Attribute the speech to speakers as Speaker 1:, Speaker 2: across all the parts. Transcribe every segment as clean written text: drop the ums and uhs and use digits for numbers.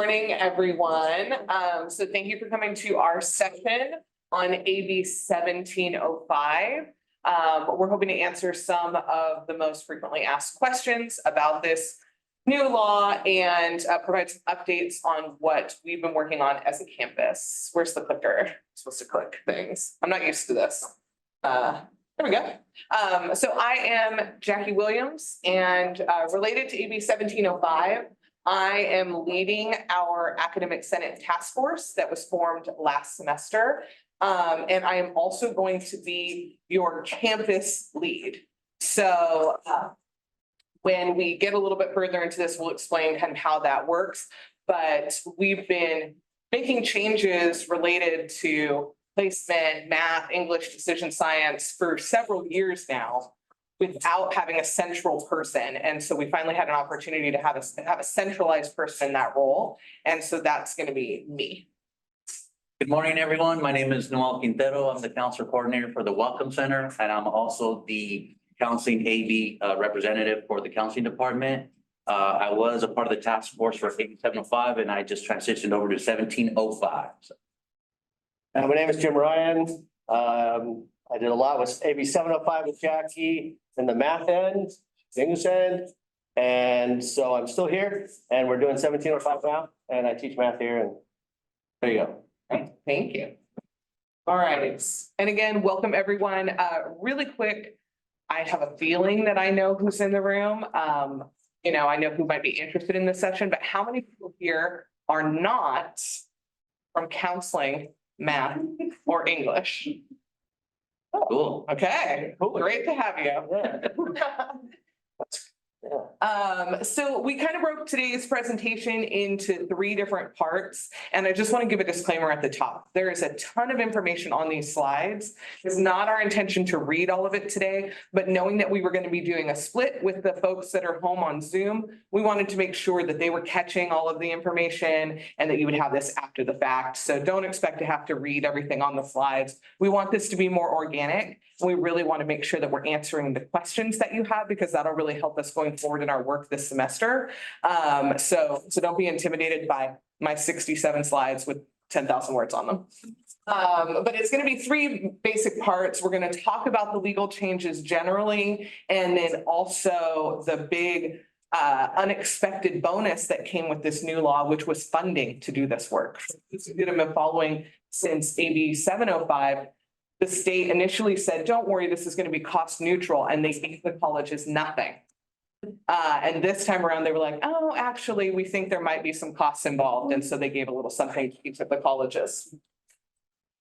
Speaker 1: morning, everyone. So thank you for coming to our session on AB 1705. We're hoping to answer some of the most frequently asked questions about this new law and provide some updates on what we've been working on as a campus. Where's the clicker? I'm supposed to click things. I'm not used to this. There we go. So I am Jackie Williams, and related to AB 1705, I am leading our Academic Senate Task Force that was formed last semester. And I am also going to be your campus lead. So when we get a little bit further into this, we'll explain kind of how that works. But we've been making changes related to placement, math, English, decision science for several years now without having a central person. And so we finally had an opportunity to have a centralized person in that role. And so that's going to be me.
Speaker 2: Good morning, everyone. My name is Noel Quintero. I'm the counselor coordinator for the Welcome Center, and I'm also the counseling AB representative for the counseling department. I was a part of the task force for AB 705, and I just transitioned over to 1705.
Speaker 3: My name is Jim Ryan. I did a lot with AB 705 with Jackie in the math end, English end. And so I'm still here, and we're doing 1705 now, and I teach math here, and there you go.
Speaker 1: Thank you. All right. And again, welcome everyone. Really quick, I have a feeling that I know who's in the room. I know who might be interested in this session, but how many people here are not from counseling, math, or English?
Speaker 2: Cool.
Speaker 1: Okay, great to have you. So we kind of broke today's presentation into 3 different parts, and I just want to give a disclaimer at the top. There is a ton of information on these slides. It's not our intention to read all of it today, but knowing that we were going to be doing a split with the folks that are home on Zoom, we wanted to make sure that they were catching all of the information and that you would have this after the fact. So don't expect to have to read everything on the slides. We want this to be more organic. We really want to make sure that we're answering the questions that you have, because that'll really help us going forward in our work this semester. So don't be intimidated by my 67 slides with 10,000 words on them. But it's going to be 3 basic parts. We're going to talk about the legal changes generally, and then also the big unexpected bonus that came with this new law, which was funding to do this work. It's been following since AB 705. The state initially said, don't worry, this is going to be cost neutral, and they gave the colleges nothing. And this time around, they were like, oh, actually, we think there might be some costs involved. And so they gave a little something to each of the colleges.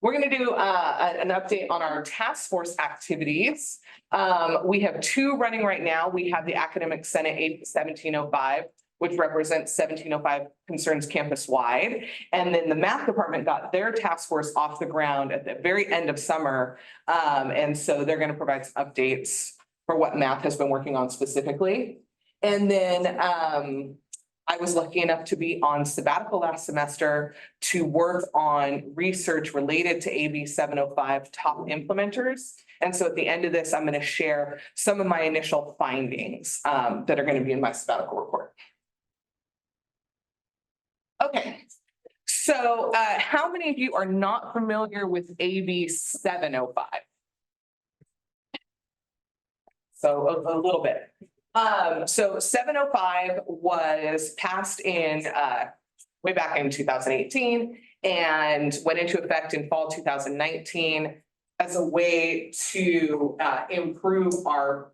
Speaker 1: We're going to do an update on our task force activities. We have 2 running right now. We have the Academic Senate AB 1705, which represents 1705 concerns campus-wide. And then the math department got their task force off the ground at the very end of summer. And so they're going to provide some updates for what math has been working on specifically. And then I was lucky enough to be on sabbatical last semester to work on research related to AB 705 top implementers. And so at the end of this, I'm going to share some of my initial findings that are going to be in my sabbatical report. Okay, so how many of you are not familiar with AB 705? So a little bit. So 705 was passed in way back in 2018 and went into effect in fall 2019 as a way to improve our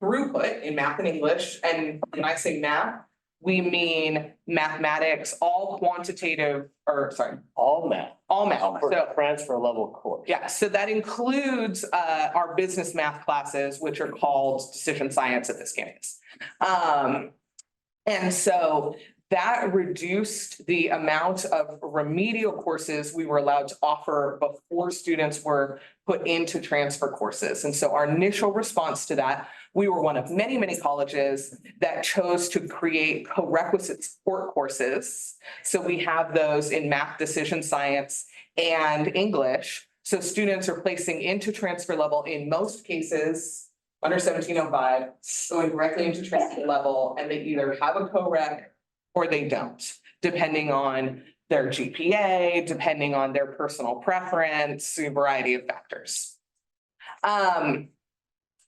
Speaker 1: throughput in math and English. And when I say math, we mean mathematics, all quantitative, or sorry,
Speaker 3: All math.
Speaker 1: all math.
Speaker 3: For
Speaker 1: So
Speaker 3: transfer level course.
Speaker 1: yeah, so that includes our business math classes, which are called decision science at this campus. And so that reduced the amount of remedial courses we were allowed to offer before students were put into transfer courses. And so our initial response to that, we were one of many, many colleges that chose to create co-requisite support courses. So we have those in math, decision science, and English. So students are placing into transfer level in most cases under 1705, going directly into transfer level, and they either have a co-rec or they don't. depending on their GPA, depending on their personal preference, a variety of factors.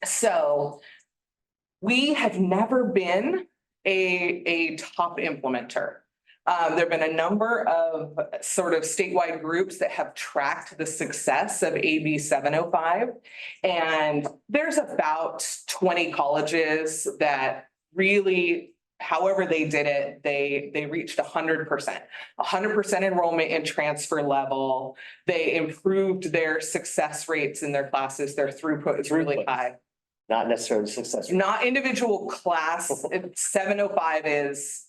Speaker 1: So we have never been a top implementer. There have been a number of sort of statewide groups that have tracked the success of AB 705. And there's about 20 colleges that really, however they did it, they reached 100%. 100% enrollment in transfer level. They improved their success rates in their classes. Their throughput is really high.
Speaker 3: Not necessarily successful.
Speaker 1: Not individual class. 705 is,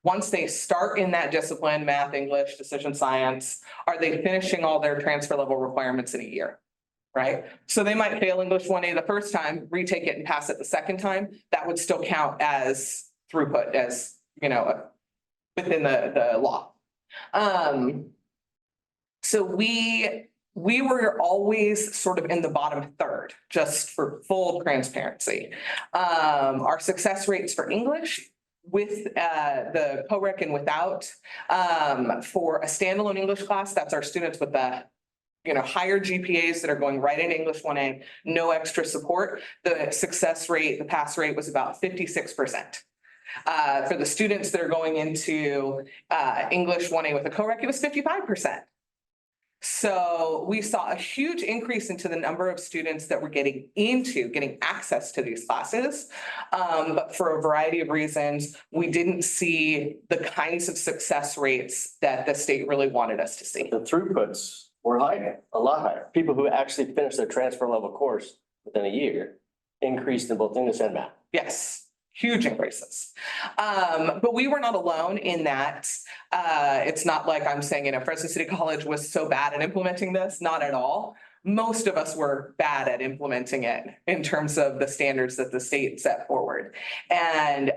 Speaker 1: once they start in that discipline, math, English, decision science, are they finishing all their transfer level requirements in a year? Right? So they might fail English 1A the first time, retake it and pass it the second time. That would still count as throughput, as, you know, within the law. So we were always sort of in the bottom third, just for full transparency. Our success rates for English with the co-rec and without, for a standalone English class, that's our students with the higher GPAs that are going right into English 1A, no extra support. The success rate, the pass rate was about 56%. For the students that are going into English 1A with a co-rec, it was 55%. So we saw a huge increase into the number of students that were getting access to these classes. But for a variety of reasons, we didn't see the kinds of success rates that the state really wanted us to see.
Speaker 3: The throughputs were higher, a lot higher. People who actually finished their transfer level course within a year increased in both English and math.
Speaker 1: Yes. Huge increases. But we were not alone in that. It's not like I'm saying, Fresno City College was so bad at implementing this, not at all. Most of us were bad at implementing it in terms of the standards that the state set forward. And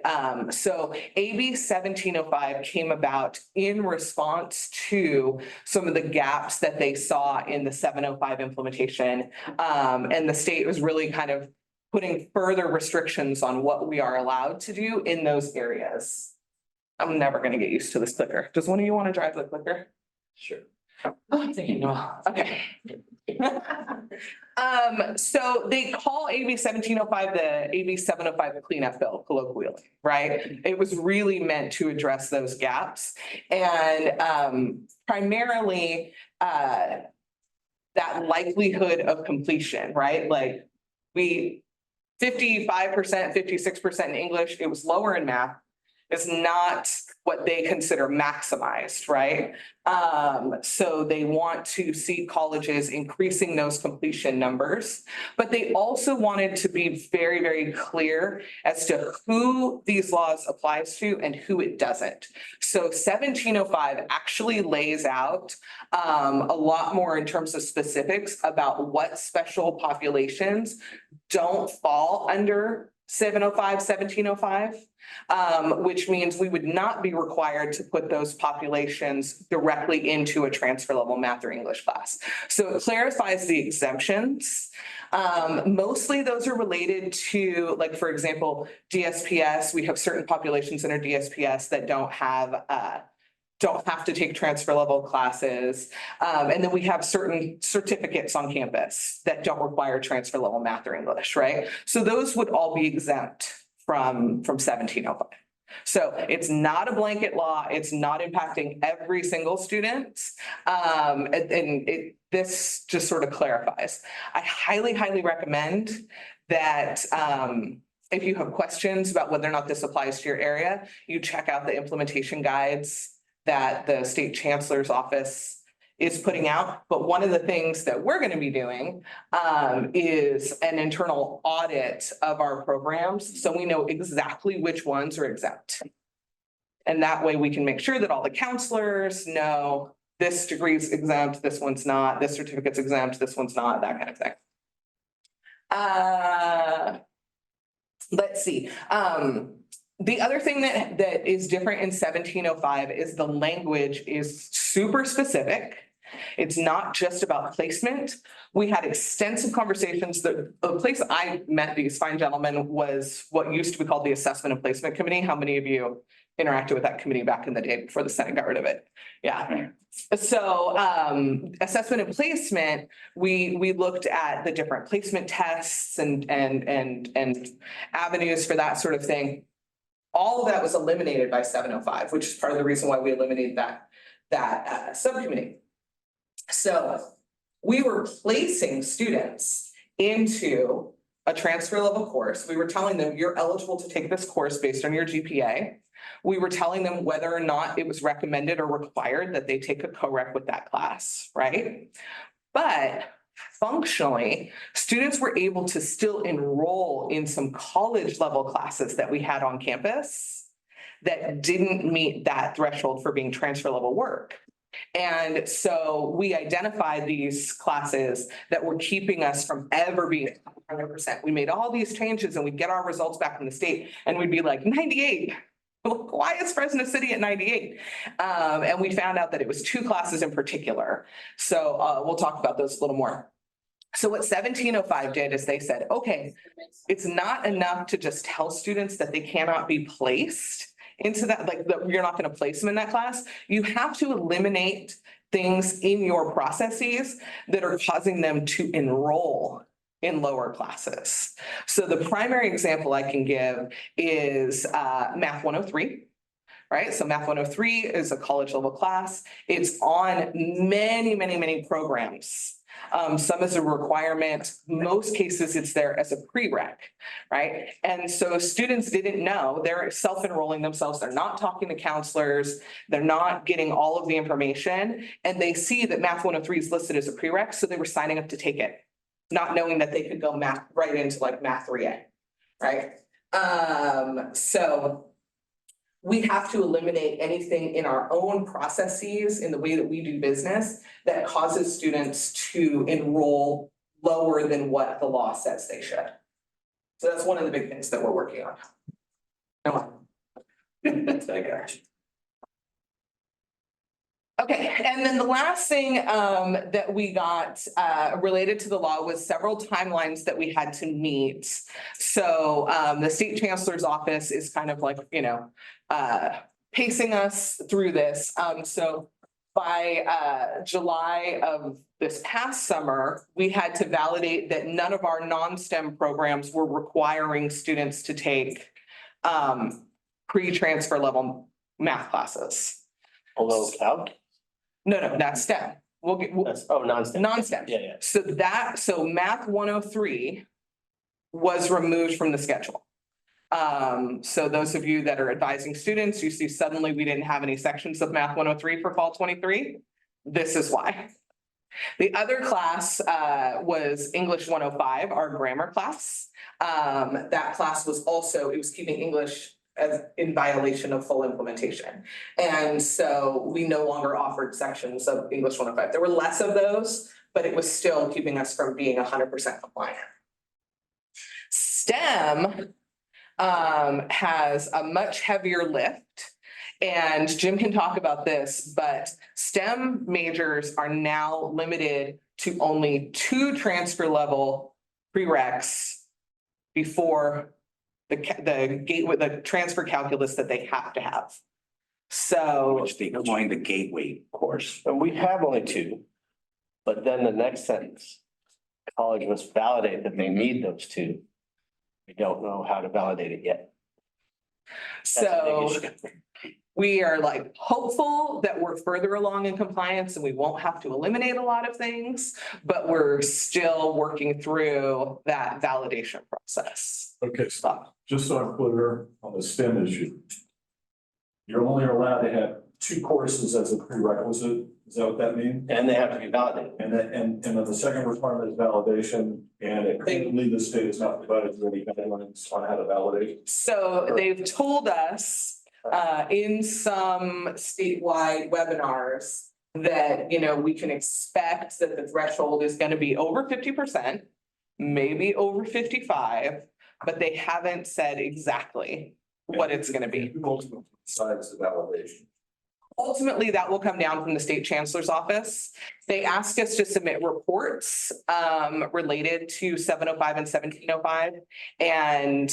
Speaker 1: so AB 1705 came about in response to some of the gaps that they saw in the 705 implementation. And the state was really kind of putting further restrictions on what we are allowed to do in those areas. I'm never going to get used to this clicker. Does one of you want to drive the clicker?
Speaker 2: Sure.
Speaker 1: Oh, thank you, Noel. Okay. So they call AB 1705 the AB 705 cleanup bill colloquially, right? It was really meant to address those gaps. And primarily that likelihood of completion, right? Like 55%, 56% in English, it was lower in math, is not what they consider maximized, right? So they want to see colleges increasing those completion numbers, but they also wanted to be very, very clear as to who these laws applies to and who it doesn't. So 1705 actually lays out a lot more in terms of specifics about what special populations don't fall under 705, 1705, which means we would not be required to put those populations directly into a transfer level math or English class. So it clarifies the exemptions. Mostly those are related to, like, for example, DSPS. We have certain populations in our DSPS that don't have to take transfer level classes. And then we have certain certificates on campus that don't require transfer level math or English, right? So those would all be exempt from 1705. So it's not a blanket law. It's not impacting every single student. This just sort of clarifies. I highly, highly recommend that if you have questions about whether or not this applies to your area, you check out the implementation guides that the state chancellor's office is putting out. But one of the things that we're going to be doing is an internal audit of our programs, so we know exactly which ones are exempt. And that way we can make sure that all the counselors know this degree is exempt, this one's not, this certificate's exempt, this one's not, that kind of thing. Let's see. The other thing that is different in 1705 is the language is super specific. It's not just about placement. We had extensive conversations. The place I met these fine gentlemen was what used to be called the Assessment and Placement Committee. How many of you interacted with that committee back in the day before the Senate got rid of it. Yeah. So assessment and placement, we looked at the different placement tests and avenues for that sort of thing. All of that was eliminated by 705, which is part of the reason why we eliminated that subcommittee. So we were placing students into a transfer level course. We were telling them you're eligible to take this course based on your GPA. We were telling them whether or not it was recommended or required that they take a co-rec with that class, right? But functionally, students were able to still enroll in some college level classes that we had on campus that didn't meet that threshold for being transfer level work. And so we identified these classes that were keeping us from ever being 100%. We made all these changes and we'd get our results back from the state and we'd be like 98. Why is Fresno City at 98? And we found out that it was two classes in particular. So we'll talk about those a little more. So what 1705 did is they said, okay, it's not enough to just tell students that they cannot be placed into that, like you're not going to place them in that class. You have to eliminate things in your processes that are causing them to enroll in lower classes. So the primary example I can give is Math 103. Right, so Math 103 is a college level class. It's on many programs. Some as a requirement, most cases it's there as a prereq, right? And so students didn't know, they're self-enrolling themselves, they're not talking to counselors, they're not getting all of the information, and they see that Math 103 is listed as a prereq, so they were signing up to take it, not knowing that they could go math right into like Math 3A, right? So we have to eliminate anything in our own processes in the way that we do business that causes students to enroll lower than what the law says they should. So that's one of the big things that we're working on. Okay, and then the last thing that we got related to the law was several timelines that we had to meet. So the state chancellor's office is kind of like, you know, pacing us through this. So by July of this past summer, we had to validate that none of our non-STEM programs were requiring students to take pre-transfer level math classes.
Speaker 3: Although calc?
Speaker 1: No, that's STEM.
Speaker 3: Non-STEM.
Speaker 1: Non-STEM.
Speaker 3: Yeah.
Speaker 1: So Math 103 was removed from the schedule. So those of you that are advising students, you see suddenly we didn't have any sections of Math 103 for fall 23. This is why. The other class was English 105, our grammar class. That class was also, it was keeping English as in violation of full implementation. And so we no longer offered sections of English 105. There were less of those, but it was still keeping us from being 100% compliant. STEM has a much heavier lift, and Jim can talk about this, but STEM majors are now limited to only 2 transfer level prereqs before the transfer calculus that they have to have. So
Speaker 2: Which they joined the gateway course.
Speaker 3: And we have only 2, but then the next sentence, college must validate that they need those 2. We don't know how to validate it yet.
Speaker 1: So we are like hopeful that we're further along in compliance and we won't have to eliminate a lot of things, but we're still working through that validation process.
Speaker 4: Okay, stop. Just so I'm clear on the STEM issue. You're only allowed to have 2 courses as a prerequisite. Is that what that means?
Speaker 3: And they have to be validated.
Speaker 4: And then the second requirement is validation, and currently the state is not provided with any guidelines on how to validate.
Speaker 1: So they've told us in some statewide webinars that, you know, we can expect that the threshold is going to be over 50%, maybe over 55, but they haven't said exactly what it's going to be.
Speaker 4: Who ultimately decides the validation?
Speaker 1: ultimately, that will come down from the state chancellor's office. They asked us to submit reports related to 705 and 1705. And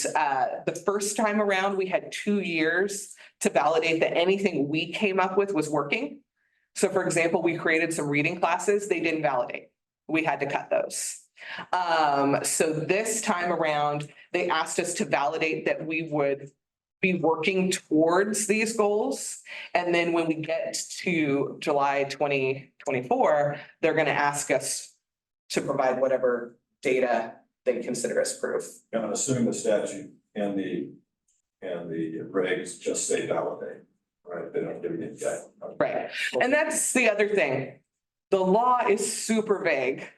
Speaker 1: the first time around, we had 2 years to validate that anything we came up with was working. So for example, we created some reading classes, they didn't validate. We had to cut those. So this time around, they asked us to validate that we would be working towards these goals. And then when we get to July 2024, they're going to ask us to provide whatever data they consider as proof.
Speaker 4: And I'm assuming the statute and the regs just say validate, right? They don't give you any guide.
Speaker 1: Right. And that's the other thing. The law is super vague,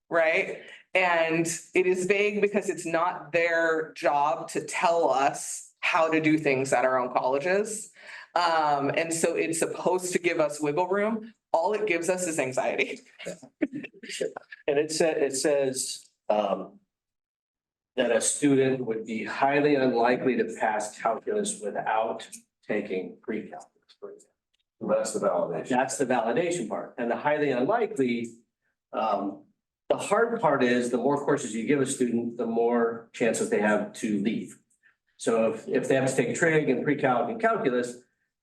Speaker 1: right? And it is vague because it's not their job to tell us how to do things at our own colleges. And so it's supposed to give us wiggle room. All it gives us is anxiety.
Speaker 3: And it says that a student would be highly unlikely to pass calculus without taking pre-calculus, for example.
Speaker 4: So that's the validation.
Speaker 3: That's the validation part. And the highly unlikely, the hard part is the more courses you give a student, the more chances they have to leave. So if they have to take trig and pre-calc and calculus,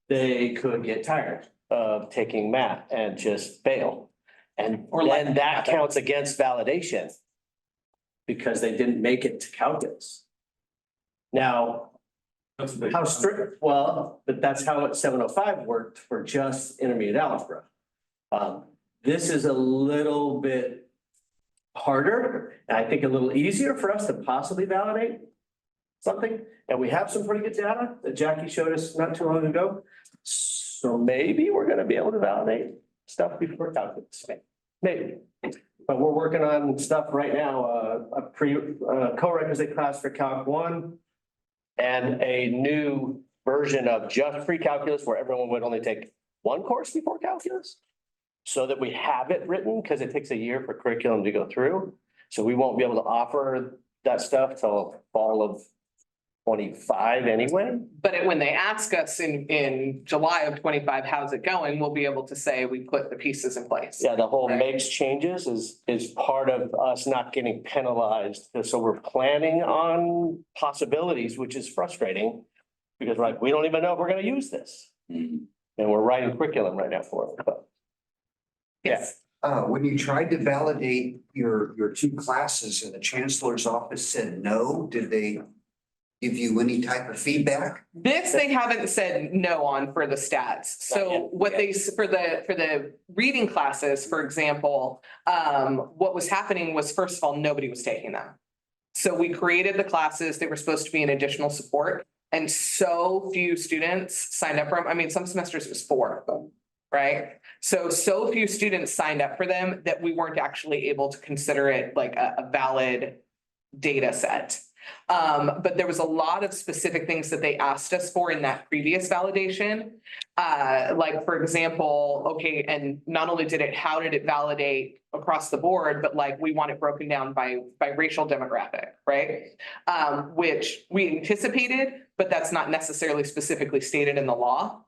Speaker 3: they could get tired of taking math and just fail. And then that counts against validation because they didn't make it to calculus. Now,
Speaker 4: That's a big.
Speaker 3: how strict, well, but that's how 705 worked for just intermediate algebra. This is a little bit harder, and I think a little easier for us to possibly validate something. And we have some pretty good data that Jackie showed us not too long ago. So maybe we're gonna be able to validate stuff before calculus, maybe. But we're working on stuff right now, a co-requisite class for Calc 1 and a new version of just pre-calculus where everyone would only take one course before calculus. So that we have it written, because it takes a year for curriculum to go through. So we won't be able to offer that stuff till fall of 25 anyway.
Speaker 1: But when they ask us in July of 25, how's it going? We'll be able to say we put the pieces in place.
Speaker 3: Yeah, the whole
Speaker 1: Right.
Speaker 3: makes changes is part of us not getting penalized. So we're planning on possibilities, which is frustrating. Because like, we don't even know if we're gonna use this.
Speaker 2: Mhm.
Speaker 3: And we're writing curriculum right now for it, but
Speaker 1: Yes.
Speaker 5: When you tried to validate your two classes and the chancellor's office said no, did they give you any type of feedback?
Speaker 1: This they haven't said no on for the stats.
Speaker 3: Not
Speaker 1: So
Speaker 3: yet.
Speaker 1: what they, for the reading classes, for example, what was happening was, first of all, nobody was taking them. So we created the classes, they were supposed to be an additional support, and so few students signed up for them. I mean, some semesters it was 4 of them, right? So few students signed up for them that we weren't actually able to consider it like a valid data set. But there was a lot of specific things that they asked us for in that previous validation. Like, for example, okay, and not only how did it validate across the board, but like we want it broken down by racial demographic, right? Which we anticipated, but that's not necessarily specifically stated in the law.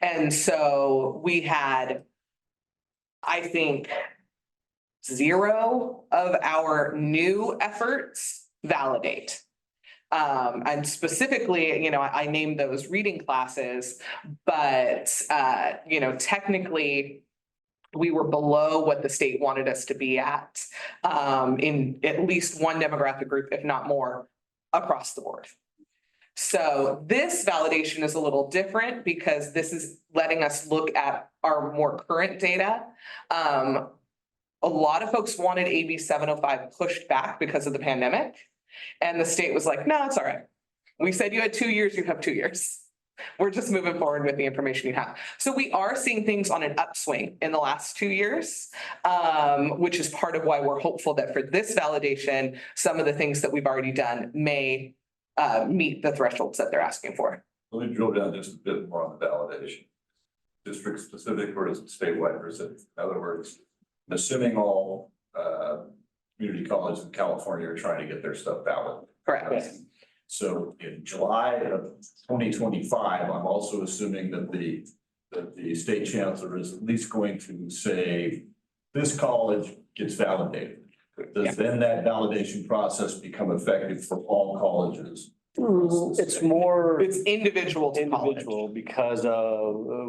Speaker 1: And so we had, I think, 0 of our new efforts validate. And specifically, I named those reading classes, but, technically we were below what the state wanted us to be at, in at least one demographic group, if not more, across the board. So this validation is a little different because this is letting us look at our more current data. A lot of folks wanted AB 705 pushed back because of the pandemic. And the state was like, no, it's all right. We said you had 2 years, you have 2 years. We're just moving forward with the information you have. So we are seeing things on an upswing in the last 2 years, which is part of why we're hopeful that for this validation, some of the things that we've already done may meet the thresholds that they're asking for.
Speaker 4: Let me drill down just a bit more on the validation. District specific or is it statewide or is it, in other words, I'm assuming all community colleges in California are trying to get their stuff valid.
Speaker 1: Correct.
Speaker 4: So in July of 2025, I'm also assuming that the that the state chancellor is at least going to say, this college gets validated. Does then that validation process become effective for all colleges?
Speaker 3: It's more
Speaker 1: It's individual to college.
Speaker 3: individual because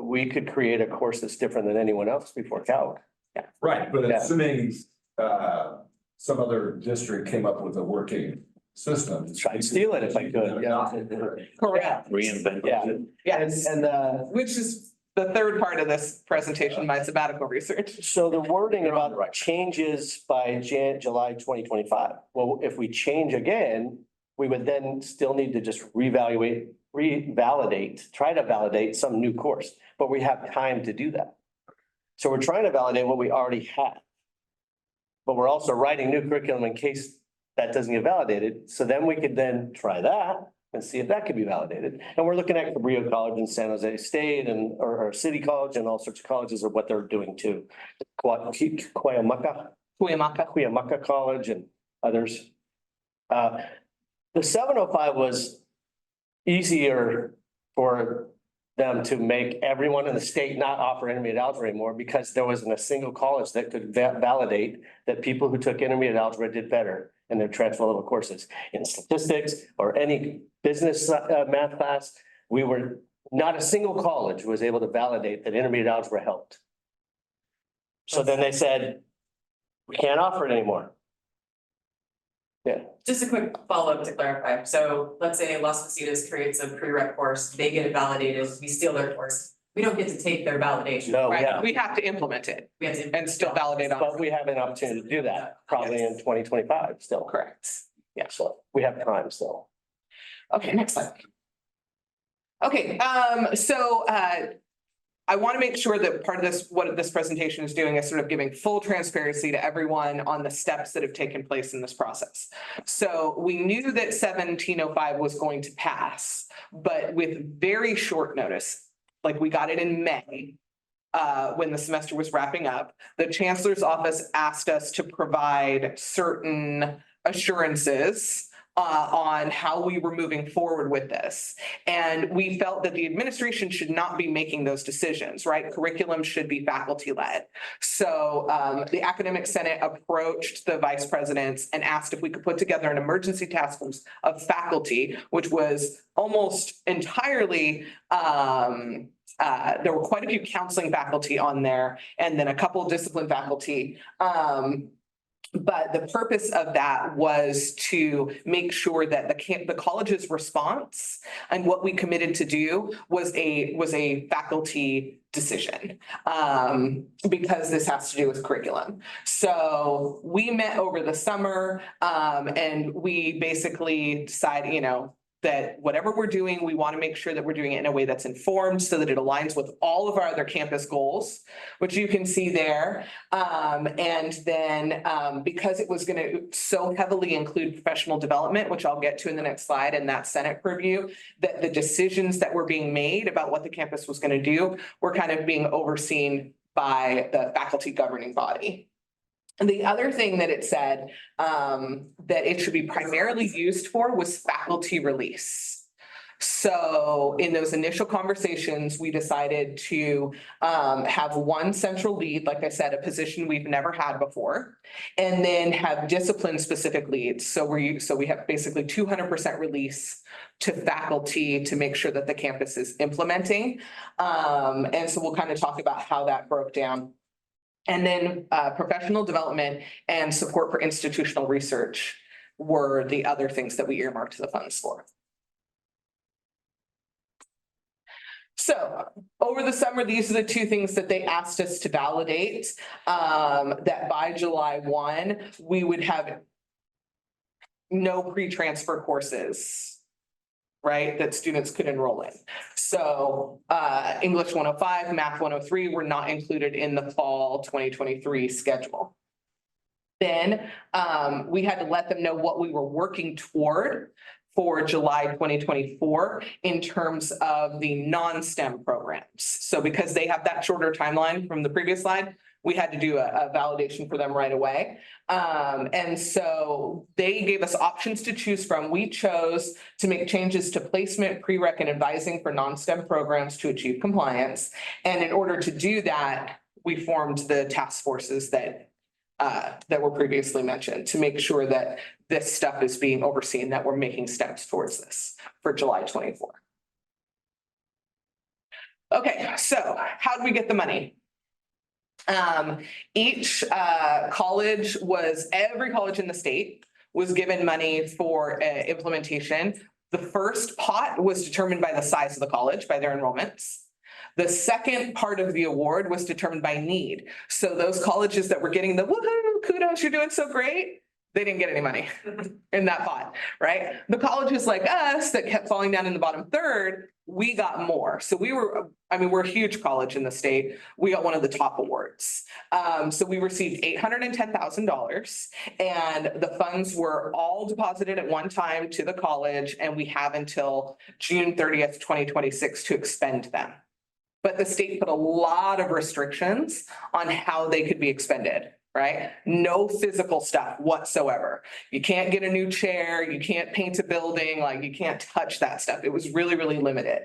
Speaker 3: we could create a course that's different than anyone else before Cal.
Speaker 4: Right, but
Speaker 3: Yeah.
Speaker 4: assuming some other district came up with a working system.
Speaker 3: Try and steal it if I could, yeah.
Speaker 1: Correct.
Speaker 2: Reinvent.
Speaker 3: Yeah.
Speaker 1: Yes,
Speaker 3: And
Speaker 1: which is the third part of this presentation, my sabbatical research.
Speaker 3: so the wording about changes by July 2025. Well, if we change again, we would then still need to just revalidate, try to validate some new course, but we have time to do that. So we're trying to validate what we already have. But we're also writing new curriculum in case that doesn't get validated. So then we could then try that and see if that could be validated. And we're looking at Cabrillo College in San Jose State and or City College and all sorts of colleges of what they're doing too. Cuyamaca College and others. The 705 was easier for them to make everyone in the state not offer intermediate algebra anymore because there wasn't a single college that could validate that people who took intermediate algebra did better in their transfer level courses in statistics or any business math class. We were not a single college was able to validate that intermediate algebra helped. So then they said, we can't offer it anymore. Yeah.
Speaker 6: Just a quick follow-up to clarify. So let's say Las Positas creates a prereq course, they get it validated, we steal their course. We don't get to take their validation.
Speaker 3: No,
Speaker 1: Right,
Speaker 3: yeah,
Speaker 1: we have to implement it
Speaker 6: We have to.
Speaker 1: and still validate on.
Speaker 3: but we have an opportunity to do that probably in 2025 still.
Speaker 1: Correct.
Speaker 3: Yeah, so we have time still.
Speaker 1: Okay, next slide. Okay, so I want to make sure that part of this, what this presentation is doing is sort of giving full transparency to everyone on the steps that have taken place in this process. So we knew that 1705 was going to pass, but with very short notice, like we got it in May, when the semester was wrapping up, the chancellor's office asked us to provide certain assurances on how we were moving forward with this. And we felt that the administration should not be making those decisions, right? Curriculum should be faculty led. So the academic senate approached the vice presidents and asked if we could put together an emergency task force of faculty, which was almost entirely there were quite a few counseling faculty on there and then a couple of discipline faculty. But the purpose of that was to make sure that the college's response and what we committed to do was a faculty decision, because this has to do with curriculum. So we met over the summer, and we basically decided, you know, that whatever we're doing, we want to make sure that we're doing it in a way that's informed so that it aligns with all of our other campus goals, which you can see there. And then because it was going to so heavily include professional development, which I'll get to in the next slide, and that Senate purview, that the decisions that were being made about what the campus was going to do were kind of being overseen by the faculty governing body. And the other thing that it said that it should be primarily used for was faculty release. So in those initial conversations, we decided to have one central lead, like I said, a position we've never had before, and then have discipline specific leads. So we have basically 200% release to faculty to make sure that the campus is implementing. And so we'll kind of talk about how that broke down. And then professional development and support for institutional research were the other things that we earmarked the funds for. So over the summer, these are the two things that they asked us to validate, that by July 1, we would have no pre-transfer courses, right, that students could enroll in. So English 105, Math 103 were not included in the fall 2023 schedule. Then we had to let them know what we were working toward for July 2024 in terms of the non-STEM programs. So because they have that shorter timeline from the previous slide, we had to do a validation for them right away. And so they gave us options to choose from. We chose to make changes to placement, prereq, and advising for non-STEM programs to achieve compliance. And in order to do that, we formed the task forces that were previously mentioned to make sure that this stuff is being overseen, that we're making steps towards this for July 24. Okay, so how do we get the money? Each college every college in the state was given money for implementation. The first pot was determined by the size of the college, by their enrollments. The second part of the award was determined by need. So those colleges that were getting the woohoo, kudos, you're doing so great, they didn't get any money in that pot, right? The colleges like us that kept falling down in the bottom third, we got more. So we're a huge college in the state. We got one of the top awards. So we received $810,000 and the funds were all deposited at one time to the college, and we have until June 30th, 2026 to expend them. But the state put a lot of restrictions on how they could be expended, right? No physical stuff whatsoever. You can't get a new chair, you can't paint a building, like you can't touch that stuff. It was really, really limited.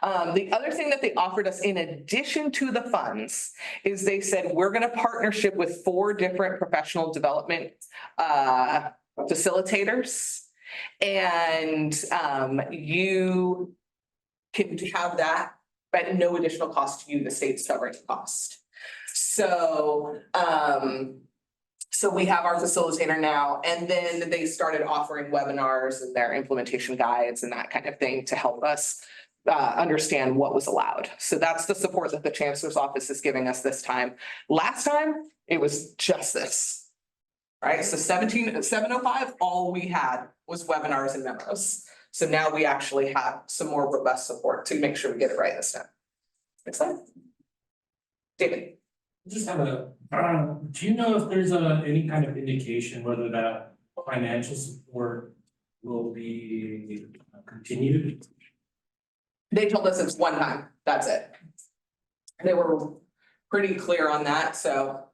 Speaker 1: The other thing that they offered us in addition to the funds is they said, we're gonna partnership with 4 different professional development facilitators. And you can have that, but no additional cost to you, the state's covering the cost. So we have our facilitator now, and then they started offering webinars and their implementation guides and that kind of thing to help us understand what was allowed. So that's the support that the chancellor's office is giving us this time. Last time, it was just this, right? So 705, all we had was webinars and memos. So now we actually have some more robust support to make sure we get it right this time. Next slide. David.
Speaker 7: Just have do you know if there's any kind of indication whether that financial support will be continued?
Speaker 1: They told us it's one time, that's it. They were pretty clear on that, so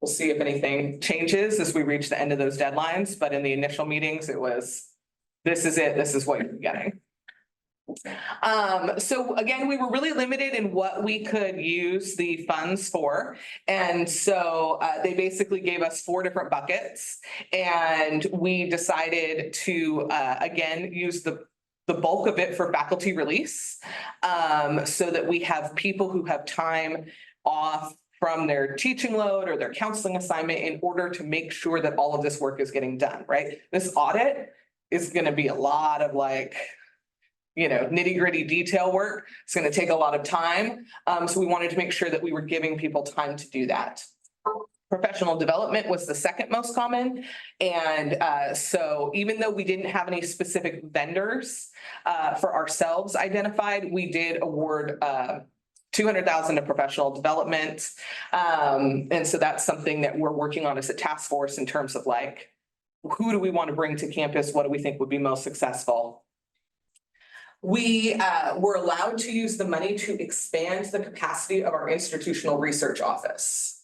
Speaker 1: we'll see if anything changes as we reach the end of those deadlines, but in the initial meetings, it was, this is it, this is what you're getting. So again, we were really limited in what we could use the funds for. And so they basically gave us 4 different buckets, and we decided to again use the bulk of it for faculty release, so that we have people who have time off from their teaching load or their counseling assignment in order to make sure that all of this work is getting done, right? This audit is going to be a lot of nitty-gritty detail work. It's going to take a lot of time. So we wanted to make sure that we were giving people time to do that. Professional development was the second most common. And so even though we didn't have any specific vendors for ourselves identified, we did award $200,000 to professional development. And so that's something that we're working on as a task force in terms of who do we want to bring to campus? What do we think would be most successful? We were allowed to use the money to expand the capacity of our institutional research office.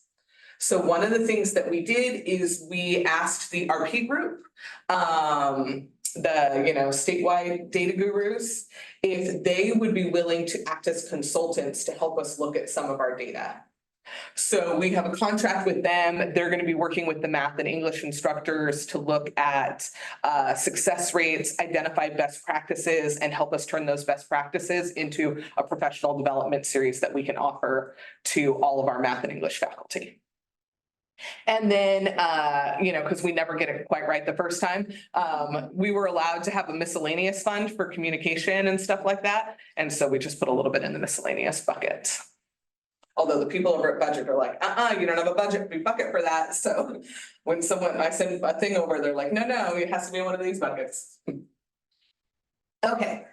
Speaker 1: So one of the things that we did is we asked the RP group, the statewide data gurus, if they would be willing to act as consultants to help us look at some of our data. So we have a contract with them. They're going to be working with the math and English instructors to look at success rates, identify best practices, and help us turn those best practices into a professional development series that we can offer to all of our math and English faculty. And then, because we never get it quite right the first time, we were allowed to have a miscellaneous fund for communication and stuff like that. And so we just put a little bit in the miscellaneous bucket. Although the people over at budget are like, you don't have a bucket for that. So when I send a thing over, they're like, no, it has to be one of these buckets. Okay,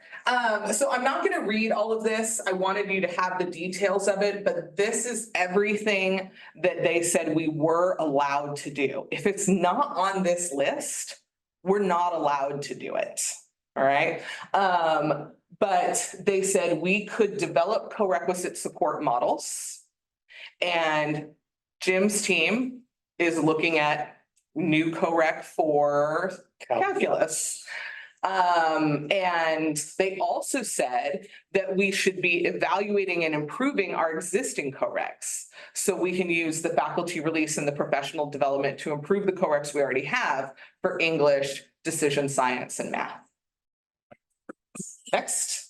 Speaker 1: so I'm not gonna read all of this. I wanted you to have the details of it, but this is everything that they said we were allowed to do. If it's not on this list, we're not allowed to do it, all right? But they said we could develop co-requisite support models and Jim's team is looking at new correct for calculus. And they also said that we should be evaluating and improving our existing corrects. So we can use the faculty release and the professional development to improve the corrects we already have for English, decision science, and math. Next.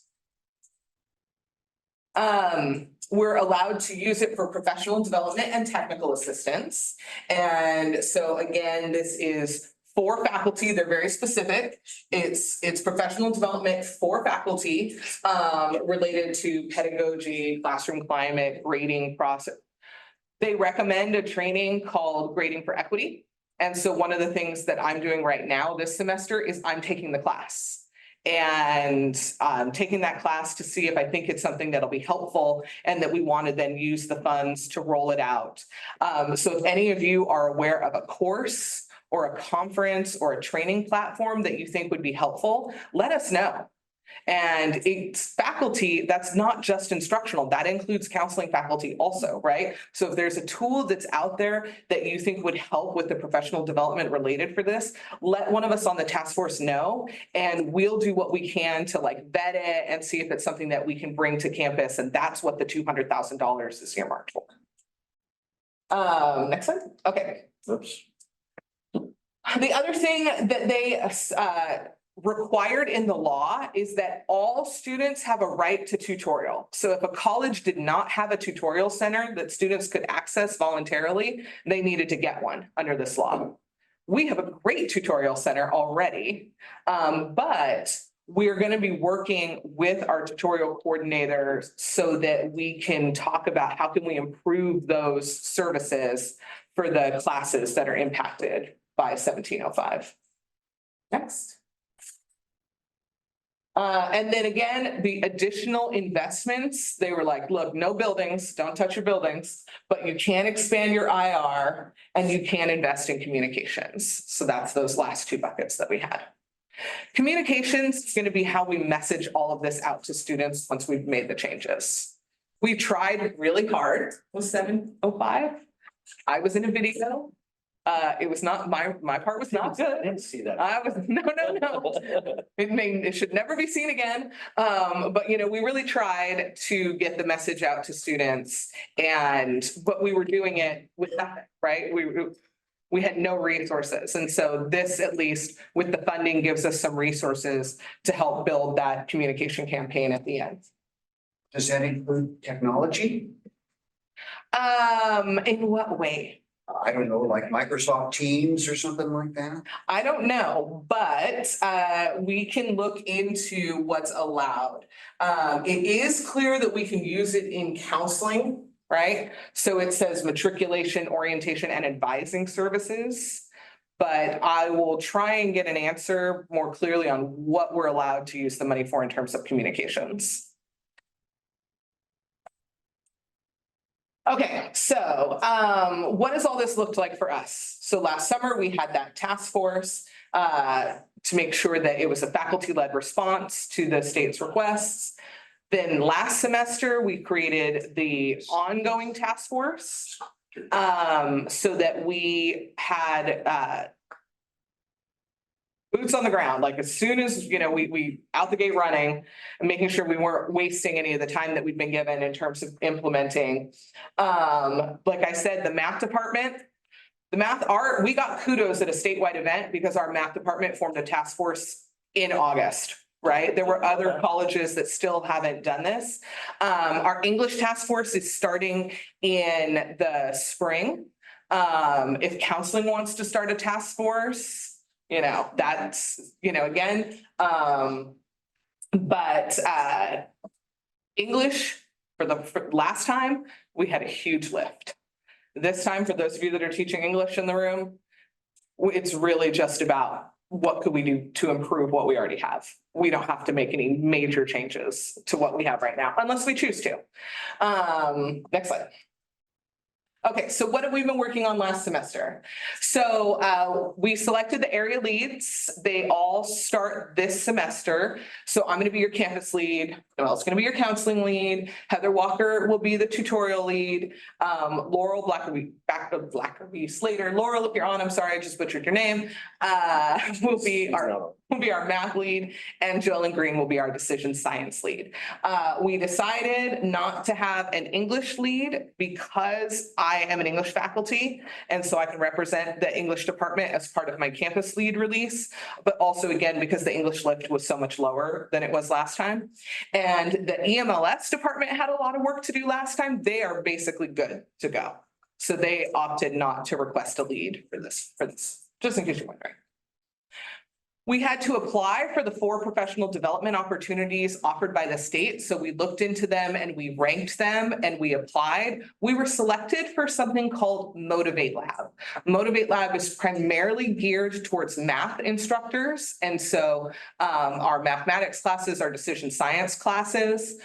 Speaker 1: We're allowed to use it for professional development and technical assistance. And so again, this is for faculty, they're very specific. It's professional development for faculty, related to pedagogy, classroom climate, grading process. They recommend a training called Grading for Equity. And so one of the things that I'm doing right now this semester is I'm taking the class. And taking that class to see if I think it's something that'll be helpful and that we want to then use the funds to roll it out. So if any of you are aware of a course or a conference or a training platform that you think would be helpful, let us know. And it's faculty, that's not just instructional, that includes counseling faculty also, right? So if there's a tool that's out there that you think would help with the professional development related for this, let one of us on the task force know, and we'll do what we can to like vet it and see if it's something that we can bring to campus. And that's what the $200,000 is earmarked for. Next slide. Okay.
Speaker 3: Oops.
Speaker 1: The other thing that they required in the law is that all students have a right to tutorial. So if a college did not have a tutorial center that students could access voluntarily, they needed to get one under this law. We have a great tutorial center already, but we're going to be working with our tutorial coordinators so that we can talk about how can we improve those services for the classes that are impacted by 1705. Next. And then again, the additional investments, they were like, look, no buildings, don't touch your buildings, but you can expand your IR and you can invest in communications. So that's those last two buckets that we had. Communications is going to be how we message all of this out to students once we've made the changes. We tried really hard with 705. I was in a video. It was not, my part was not
Speaker 3: I
Speaker 1: good.
Speaker 3: didn't see that.
Speaker 1: I was, no. It should never be seen again. But you know, we really tried to get the message out to students but we were doing it with nothing, right? We had no resources. And so this, at least with the funding, gives us some resources to help build that communication campaign at the end.
Speaker 5: Does that include technology?
Speaker 1: In what way?
Speaker 5: I don't know, like Microsoft Teams or something like that?
Speaker 1: I don't know, but we can look into what's allowed. It is clear that we can use it in counseling, right? So it says matriculation, orientation, and advising services. But I will try and get an answer more clearly on what we're allowed to use the money for in terms of communications. Okay, so what does all this look like for us? So last summer, we had that task force to make sure that it was a faculty-led response to the state's requests. Then last semester, we created the ongoing task force so that we had boots on the ground, like as soon as, you know, we out the gate running and making sure we weren't wasting any of the time that we've been given in terms of implementing. Like I said, the math department, we got kudos at a statewide event because our math department formed a task force in August, right? There were other colleges that still haven't done this. Our English task force is starting in the spring. If counseling wants to start a task force, you know, that's, you know, again, but English for last time, we had a huge lift. This time, for those of you that are teaching English in the room, it's really just about what could we do to improve what we already have. We don't have to make any major changes to what we have right now, unless we choose to. Next slide. Okay, so what have we been working on last semester? So we selected the area leads. They all start this semester. So I'm gonna be your campus lead. Noelle's gonna be your counseling lead. Heather Walker will be the tutorial lead. Laurel Blackerby Slater, Laurel, if you're on, I'm sorry, I just butchered your name. Will be our math lead, and Joellen Green will be our decision science lead. We decided not to have an English lead because I am an English faculty, and so I can represent the English department as part of my campus lead release, but also again, because the English lift was so much lower than it was last time. And the EMLS department had a lot of work to do last time. They are basically good to go. So they opted not to request a lead for this, just in case you're wondering. We had to apply for the 4 professional development opportunities offered by the state. So we looked into them and we ranked them and we applied. We were selected for something called Motivate Lab. Motivate Lab is primarily geared towards math instructors. And so our mathematics classes, our decision science classes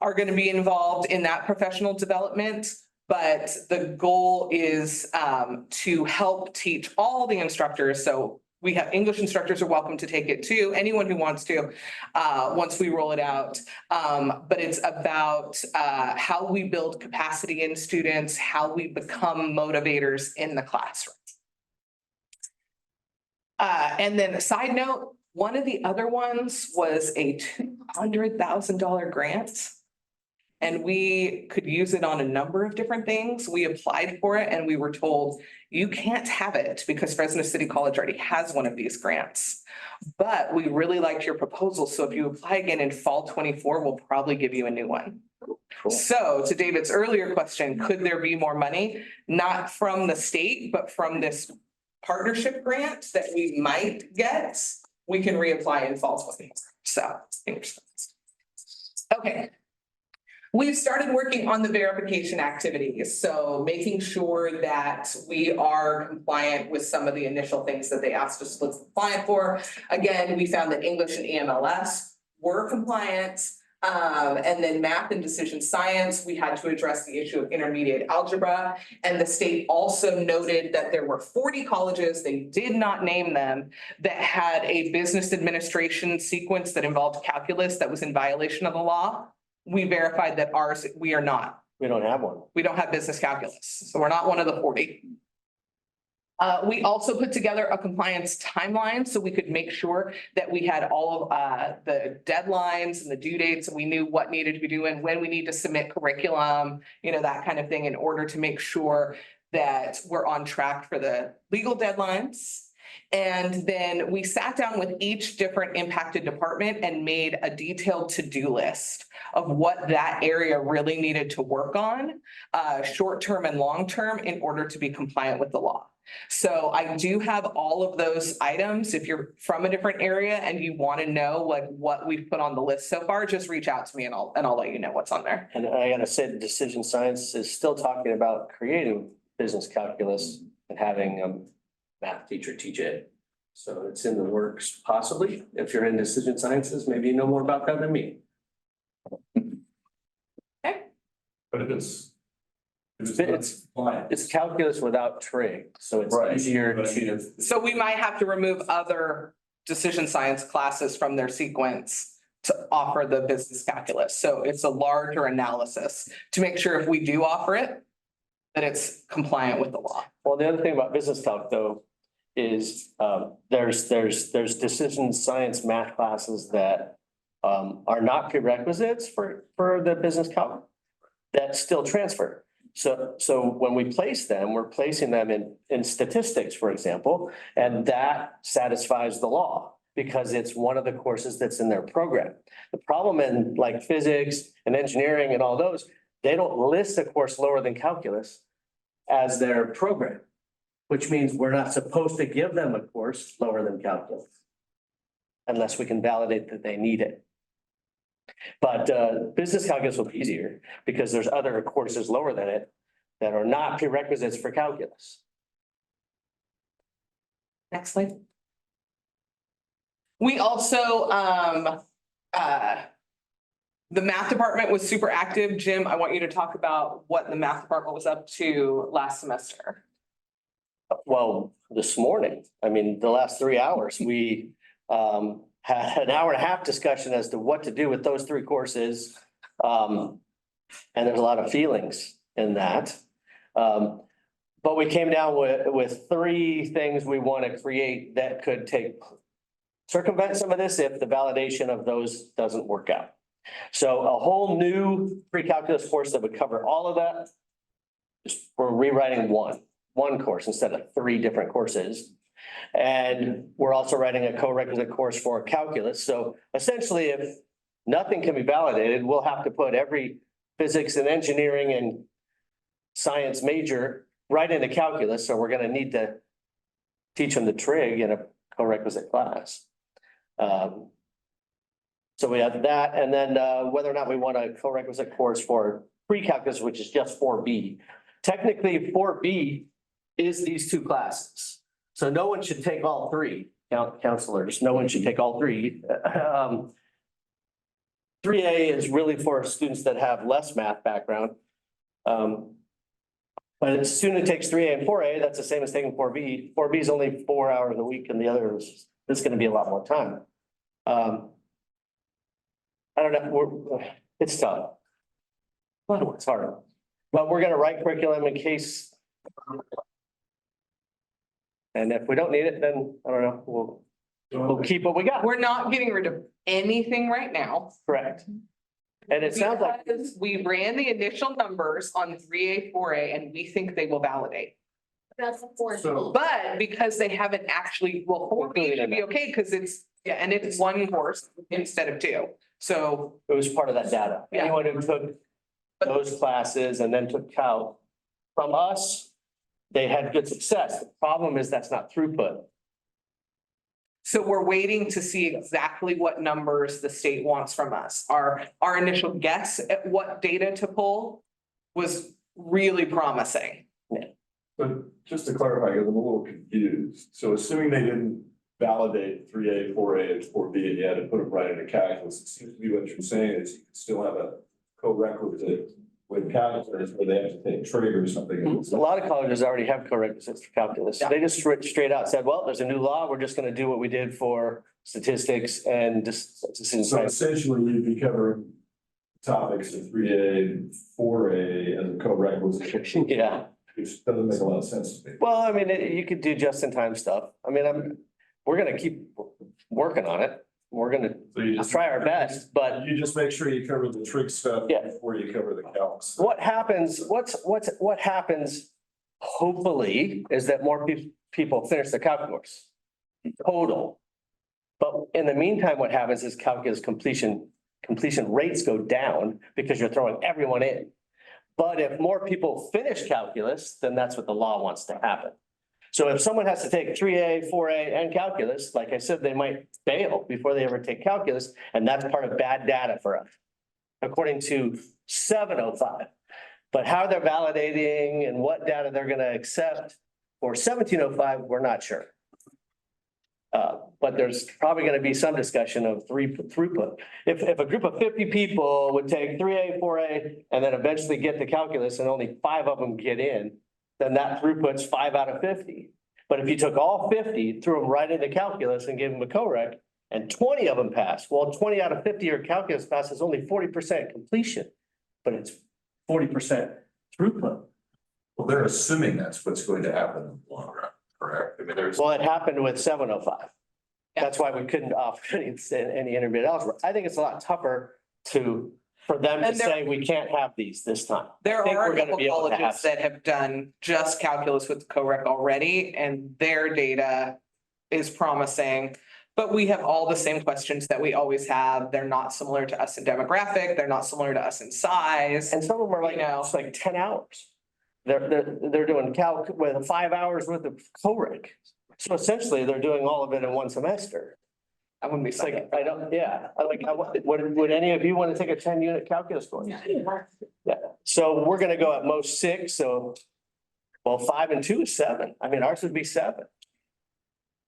Speaker 1: are going to be involved in that professional development. But the goal is to help teach all the instructors. So we have English instructors are welcome to take it too, anyone who wants to, once we roll it out. But it's about how we build capacity in students, how we become motivators in the classroom. And then a side note, one of the other ones was a $200,000 grant. And we could use it on a number of different things. We applied for it and we were told, you can't have it because Fresno City College already has one of these grants. But we really liked your proposal. So if you apply again in fall 24, we'll probably give you a new one.
Speaker 3: Cool.
Speaker 1: So to David's earlier question, could there be more money? Not from the state, but from this partnership grant that we might get, we can reapply in fall 24. So fingers crossed. Okay. We've started working on the verification activities, so making sure that we are compliant with some of the initial things that they asked us to look compliant for. Again, we found that English and EMLS were compliant. And then math and decision science, we had to address the issue of intermediate algebra. And the state also noted that there were 40 colleges, they did not name them, that had a business administration sequence that involved calculus that was in violation of the law. We verified that ours, we are not.
Speaker 3: We don't have one.
Speaker 1: We don't have business calculus, so we're not one of the 40. We also put together a compliance timeline so we could make sure that we had all of the deadlines and the due dates, and we knew what needed to be doing, when we need to submit curriculum, that kind of thing, in order to make sure that we're on track for the legal deadlines. And then we sat down with each different impacted department and made a detailed to-do list of what that area really needed to work on, short-term and long-term, in order to be compliant with the law. So I do have all of those items. If you're from a different area and you want to know like what we've put on the list so far, just reach out to me and I'll let you know what's on there.
Speaker 3: And I gotta say, the decision science is still talking about creating business calculus and having a math teacher teach it. So it's in the works, possibly. If you're in decision sciences, maybe you know more about that than me.
Speaker 4: But if it's
Speaker 3: It's calculus without trig, so it's
Speaker 4: Right.
Speaker 3: easier
Speaker 4: But I mean,
Speaker 3: to.
Speaker 4: if-
Speaker 1: So we might have to remove other decision science classes from their sequence to offer the business calculus. So it's a larger analysis to make sure if we do offer it, that it's compliant with the law.
Speaker 3: Well, the other thing about business calc though is there's decision science math classes that are not prerequisites for the business calc that still transfer. So when we place them, we're placing them in statistics, for example, and that satisfies the law because it's one of the courses that's in their program. The problem in like physics and engineering and all those, they don't list a course lower than calculus as their program, which means we're not supposed to give them a course lower than calculus unless we can validate that they need it. But business calculus will be easier because there's other courses lower than it that are not prerequisites for calculus.
Speaker 1: Next slide. We also The math department was super active. Jim, I want you to talk about what the math department was up to last semester.
Speaker 3: Well, this morning, I mean, the last 3 hours, we had an hour and a half discussion as to what to do with those 3 courses. And there's a lot of feelings in that. But we came down with 3 things we want to create that could circumvent some of this if the validation of those doesn't work out. So a whole new pre-calculus course that would cover all of that. We're rewriting one course instead of 3 different courses. And we're also writing a co-requisite course for calculus. So essentially, if nothing can be validated, we'll have to put every physics and engineering and science major right into calculus. So we're going to need to teach them the trig in a co-requisite class. So we have that, and then whether or not we want a co-requisite course for pre-calculus, which is just 4B. Technically, 4B is these 2 classes. So no one should take all 3, counselors, no one should take all 3. 3A is really for students that have less math background. But a student that takes 3A and 4A, that's the same as taking 4B. 4B is only 4 hours a week and the other is going to be a lot more time. I don't know, it's tough. It's hard, but we're gonna write curriculum in case. And if we don't need it, then I don't know, we'll keep what we got.
Speaker 1: We're not getting rid of anything right now.
Speaker 3: Correct. And it sounds like,
Speaker 1: Because we ran the initial numbers on 3A, 4A, and we think they will validate.
Speaker 8: That's a four.
Speaker 4: So-
Speaker 1: But because they haven't actually, well, 4B should be okay, because it's, yeah, and it's 1 course instead of 2. So
Speaker 3: it was part of that data.
Speaker 1: Yeah.
Speaker 3: Anyone who took those classes and then took calc from us, they had good success. The problem is that's not throughput.
Speaker 1: So we're waiting to see exactly what numbers the state wants from us. Our initial guess at what data to pull was really promising.
Speaker 4: But just to clarify, because I'm a little confused. So assuming they didn't validate 3A, 4A, and 4B, and you had to put them right into calculus, it seems to be what you're saying is you can still have a co-requisite with calculus where they have to take trig or something.
Speaker 3: A lot of colleges already have co-requisites for calculus.
Speaker 1: Yeah.
Speaker 3: They just straight out said, well, there's a new law. We're just going to do what we did for statistics and just.
Speaker 4: So essentially you'd be covering topics of 3A, 4A as a co-requisite.
Speaker 3: Yeah.
Speaker 4: Which doesn't make a lot of sense to me.
Speaker 3: Well, I mean, you could do just-in-time stuff. I mean, we're gonna keep working on it. We're gonna
Speaker 4: So you just
Speaker 3: try our best, but
Speaker 4: You just make sure you cover the trig stuff
Speaker 3: Yeah.
Speaker 4: before you cover the calcs.
Speaker 3: what happens, what happens hopefully is that more people finish the calculus total. But in the meantime, what happens is calculus completion rates go down because you're throwing everyone in. But if more people finish calculus, then that's what the law wants to happen. So if someone has to take 3A, 4A and calculus, like I said, they might fail before they ever take calculus, and that's part of bad data for us, according to 705. But how they're validating and what data they're gonna accept for 1705, we're not sure. But there's probably gonna be some discussion of throughput. If a group of 50 people would take 3A, 4A, and then eventually get to calculus and only 5 of them get in, then that throughput's 5 out of 50. But if you took all 50, threw them right into calculus and gave them a co-rec, and 20 of them pass, well, 20 out of 50 your calculus pass is only 40% completion, but it's 40% throughput.
Speaker 4: Well, they're assuming that's what's going to happen in the long run, correct? I mean, there's.
Speaker 3: Well, it happened with 705. That's why we couldn't offer any intermediate algebra. I think it's a lot tougher for them to
Speaker 1: And there-
Speaker 3: say we can't have these this time.
Speaker 1: There
Speaker 3: think
Speaker 1: are
Speaker 3: we're
Speaker 1: a
Speaker 3: gonna
Speaker 1: couple
Speaker 3: be able to have
Speaker 1: colleges that have done just calculus with co-rec already, and their data is promising. But we have all the same questions that we always have. They're not similar to us in demographic. They're not similar to us in size.
Speaker 3: And some of them are like,
Speaker 1: You know.
Speaker 3: it's like 10 hours. They're doing calc with 5 hours worth of co-rec. So essentially, they're doing all of it in one semester.
Speaker 1: I wouldn't be
Speaker 3: It's like,
Speaker 1: psychic.
Speaker 3: I don't, yeah, would any of you want to take a 10-unit calculus course? Yeah, so we're gonna go at most 6, so, well, 5 and 2 is 7. I mean, ours would be 7.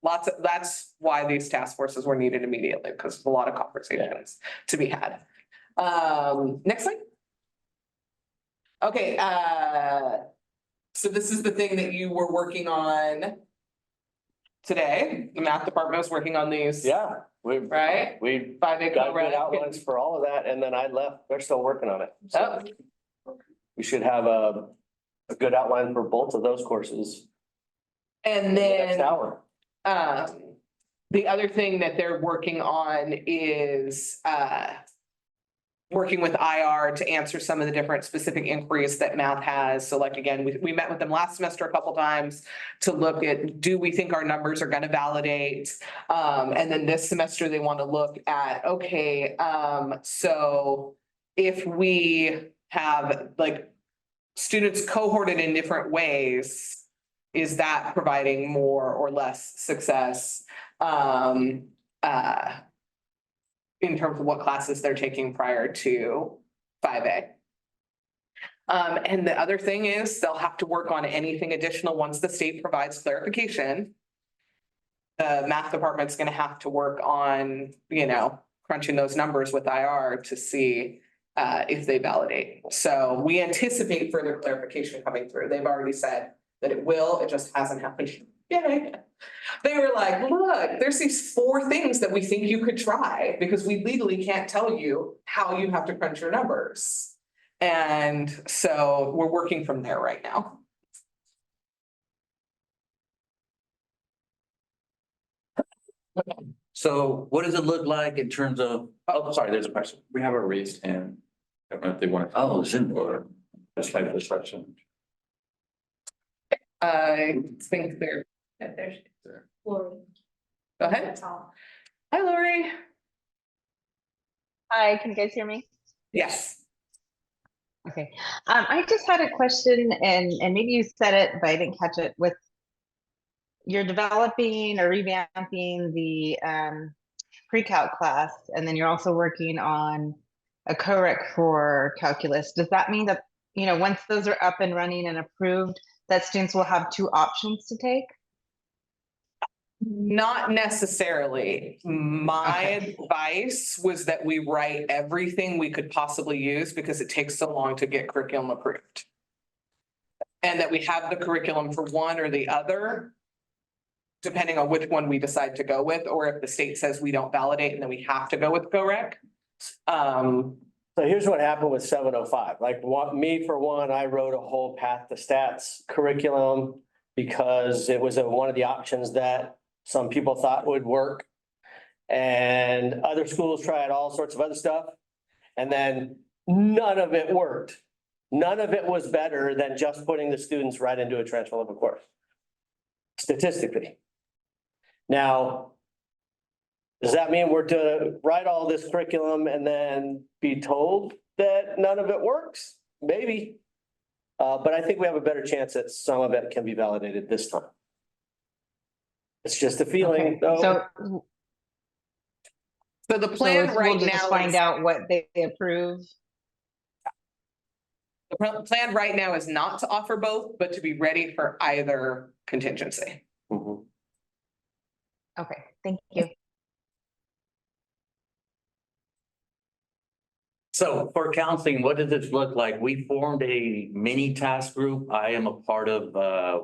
Speaker 1: That's why these task forces were needed immediately, because there's a lot of conversations to be had. Next slide. Okay, so this is the thing that you were working on today. The math department was working on these.
Speaker 3: Yeah,
Speaker 1: Right?
Speaker 3: we
Speaker 1: 5A
Speaker 3: got good
Speaker 1: co-rec.
Speaker 3: outlines for all of that, and then I left, they're still working on it. So
Speaker 1: Oh,
Speaker 3: we should have a good outline for both of those courses.
Speaker 1: and
Speaker 3: in the next
Speaker 1: then,
Speaker 3: hour.
Speaker 1: the other thing that they're working on is, working with IR to answer some of the different specific inquiries that math has. So like, again, we met with them last semester a couple times to look at, do we think our numbers are gonna validate? And then this semester, they want to look at, okay, so if we have like students cohorted in different ways, is that providing more or less success? In terms of what classes they're taking prior to 5A. And the other thing is they'll have to work on anything additional once the state provides clarification. The math department's gonna have to work on, crunching those numbers with IR to see if they validate. So we anticipate further clarification coming through. They've already said that it will, it just hasn't happened yet. They were like, look, there's these 4 things that we think you could try because we legally can't tell you how you have to crunch your numbers. And so we're working from there right now.
Speaker 2: So what does it look like in terms of, oh, sorry, there's a question.
Speaker 8: We have a raised hand. I don't know if they want to.
Speaker 2: Oh, it's in
Speaker 8: Or just like this section.
Speaker 1: I think they're,
Speaker 9: There's
Speaker 8: There.
Speaker 9: Lori.
Speaker 1: go ahead. Hi, Lori.
Speaker 9: Hi, can you guys hear me?
Speaker 1: Yes.
Speaker 9: Okay, I just had a question and maybe you said it, but I didn't catch it with. You're developing or revamping the pre-calc class, and then you're also working on a co-rec for calculus. Does that mean that, once those are up and running and approved, that students will have 2 options to take?
Speaker 1: Not necessarily. My advice was that we write everything we could possibly use because it takes so long to get curriculum approved. And that we have the curriculum for one or the other, depending on which one we decide to go with, or if the state says we don't validate and then we have to go with co-rec.
Speaker 3: So here's what happened with 705. Like me, for one, I wrote a whole path to stats curriculum because it was one of the options that some people thought would work. And other schools tried all sorts of other stuff. And then none of it worked. None of it was better than just putting the students right into a transfer level course. Statistically. Now, does that mean we're to write all this curriculum and then be told that none of it works? Maybe. But I think we have a better chance that some of it can be validated this time. It's just a feeling, though.
Speaker 1: So the plan right
Speaker 9: we'll just
Speaker 1: now
Speaker 9: find
Speaker 1: is,
Speaker 9: out what they approve.
Speaker 1: the plan right now is not to offer both, but to be ready for either contingency.
Speaker 3: Mhm.
Speaker 9: Okay, thank you.
Speaker 2: So for counseling, what does this look like? We formed a mini task group. I am a part of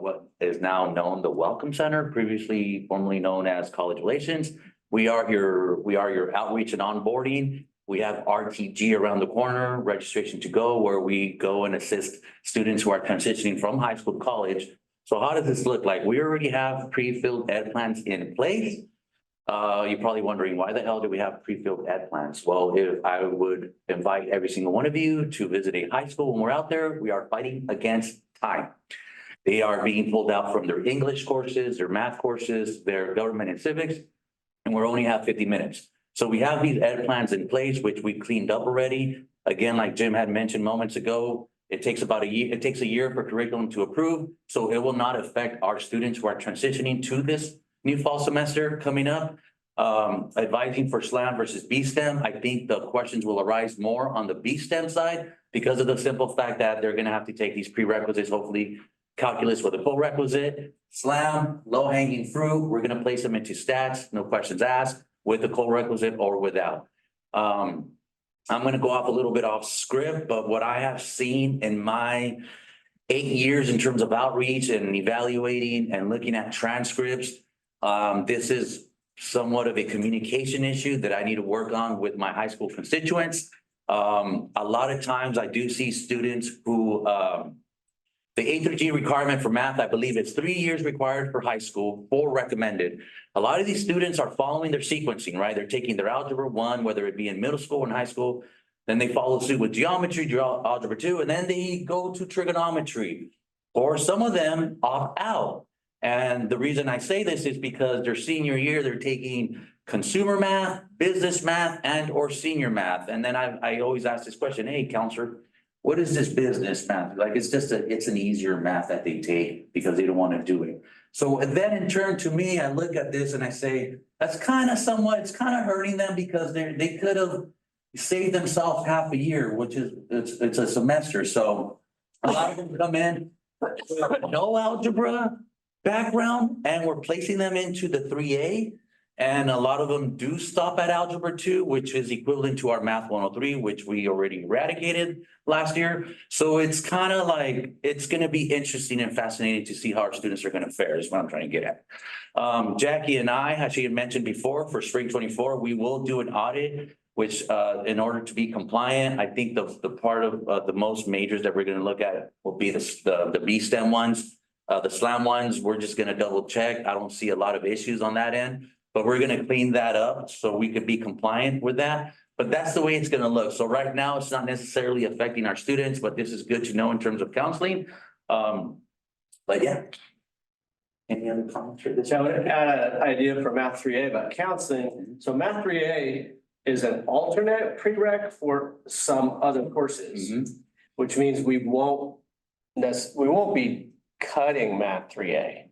Speaker 2: what is now known the Welcome Center, previously formerly known as College Relations. We are your outreach and onboarding. We have RTG around the corner, registration to go, where we go and assist students who are transitioning from high school to college. So how does this look like? We already have pre-filled ed plans in place. You're probably wondering, why the hell do we have pre-filled ed plans? Well, if I would invite every single one of you to visit a high school when we're out there, we are fighting against time. They are being pulled out from their English courses, their math courses, their government and civics, and we only have 50 minutes. So we have these ed plans in place, which we cleaned up already. Again, like Jim had mentioned moments ago, it takes about a year, it takes a year for curriculum to approve. So it will not affect our students who are transitioning to this new fall semester coming up. Advising for SLAM versus B-STEM, I think the questions will arise more on the B-STEM side because of the simple fact that they're gonna have to take these prerequisites, hopefully calculus with a full requisite, SLAM, low-hanging fruit, we're gonna place them into stats, no questions asked, with the co-requisite or without. I'm gonna go off a little bit off script, but what I have seen in my 8 years in terms of outreach and evaluating and looking at transcripts, this is somewhat of a communication issue that I need to work on with my high school constituents. A lot of times I do see students who, the A through G requirement for math, I believe it's 3 years required for high school, 4 recommended. A lot of these students are following their sequencing, right? They're taking their algebra 1, whether it be in middle school or in high school. Then they follow suit with geometry, algebra 2, and then they go to trigonometry. Or some of them opt out. And the reason I say this is because their senior year, they're taking consumer math, business math, and or senior math. And then I always ask this question, hey, counselor, what is this business math? Like, it's just it's an easier math that they take because they don't want to do it. So then in turn to me, I look at this and I say, that's kind of somewhat, it's kind of hurting them because they could have saved themselves half a year, which is, it's a semester. So a lot of them come in, no algebra background, and we're placing them into the 3A. And a lot of them do stop at algebra 2, which is equivalent to our math 103, which we already eradicated last year. So it's kind of like, it's going to be interesting and fascinating to see how our students are going to fare is what I'm trying to get at. Jackie and I, as she had mentioned before, for spring 24, we will do an audit, which in order to be compliant, I think the part of the most majors that we're going to look at will be the B STEM ones. The SLAM ones, we're just going to double check. I don't see a lot of issues on that end. But we're gonna clean that up so we could be compliant with that. But that's the way it's gonna look. So right now, it's not necessarily affecting our students, but this is good to know in terms of counseling. But yeah. Any other comments for this?
Speaker 3: So I would add an idea for Math 3A about counseling. So Math 3A is an alternate prereq for some other courses, which means we won't be cutting Math 3A.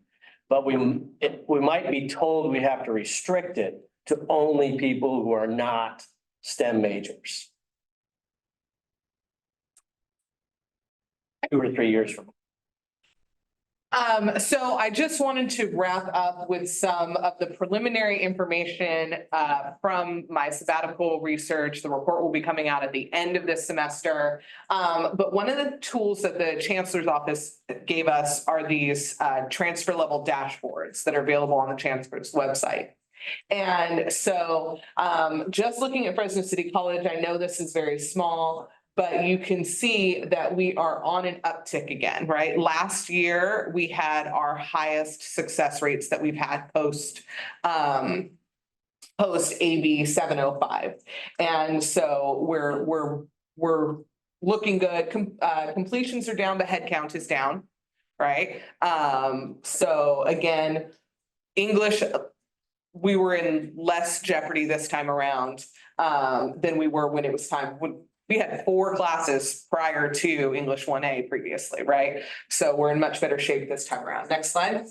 Speaker 3: But we might be told we have to restrict it to only people who are not STEM majors. 2 or 3 years from now.
Speaker 1: So I just wanted to wrap up with some of the preliminary information from my sabbatical research. The report will be coming out at the end of this semester. But one of the tools that the Chancellor's Office gave us are these transfer level dashboards that are available on the Chancellor's website. And so just looking at Fresno City College, I know this is very small, but you can see that we are on an uptick again, right? Last year, we had our highest success rates that we've had post AB 705. And so we're looking good. Completions are down, but head count is down, right? So again, English, we were in less jeopardy this time around than we were when it was time. We had 4 classes prior to English 1A previously, right? So we're in much better shape this time around. Next slide.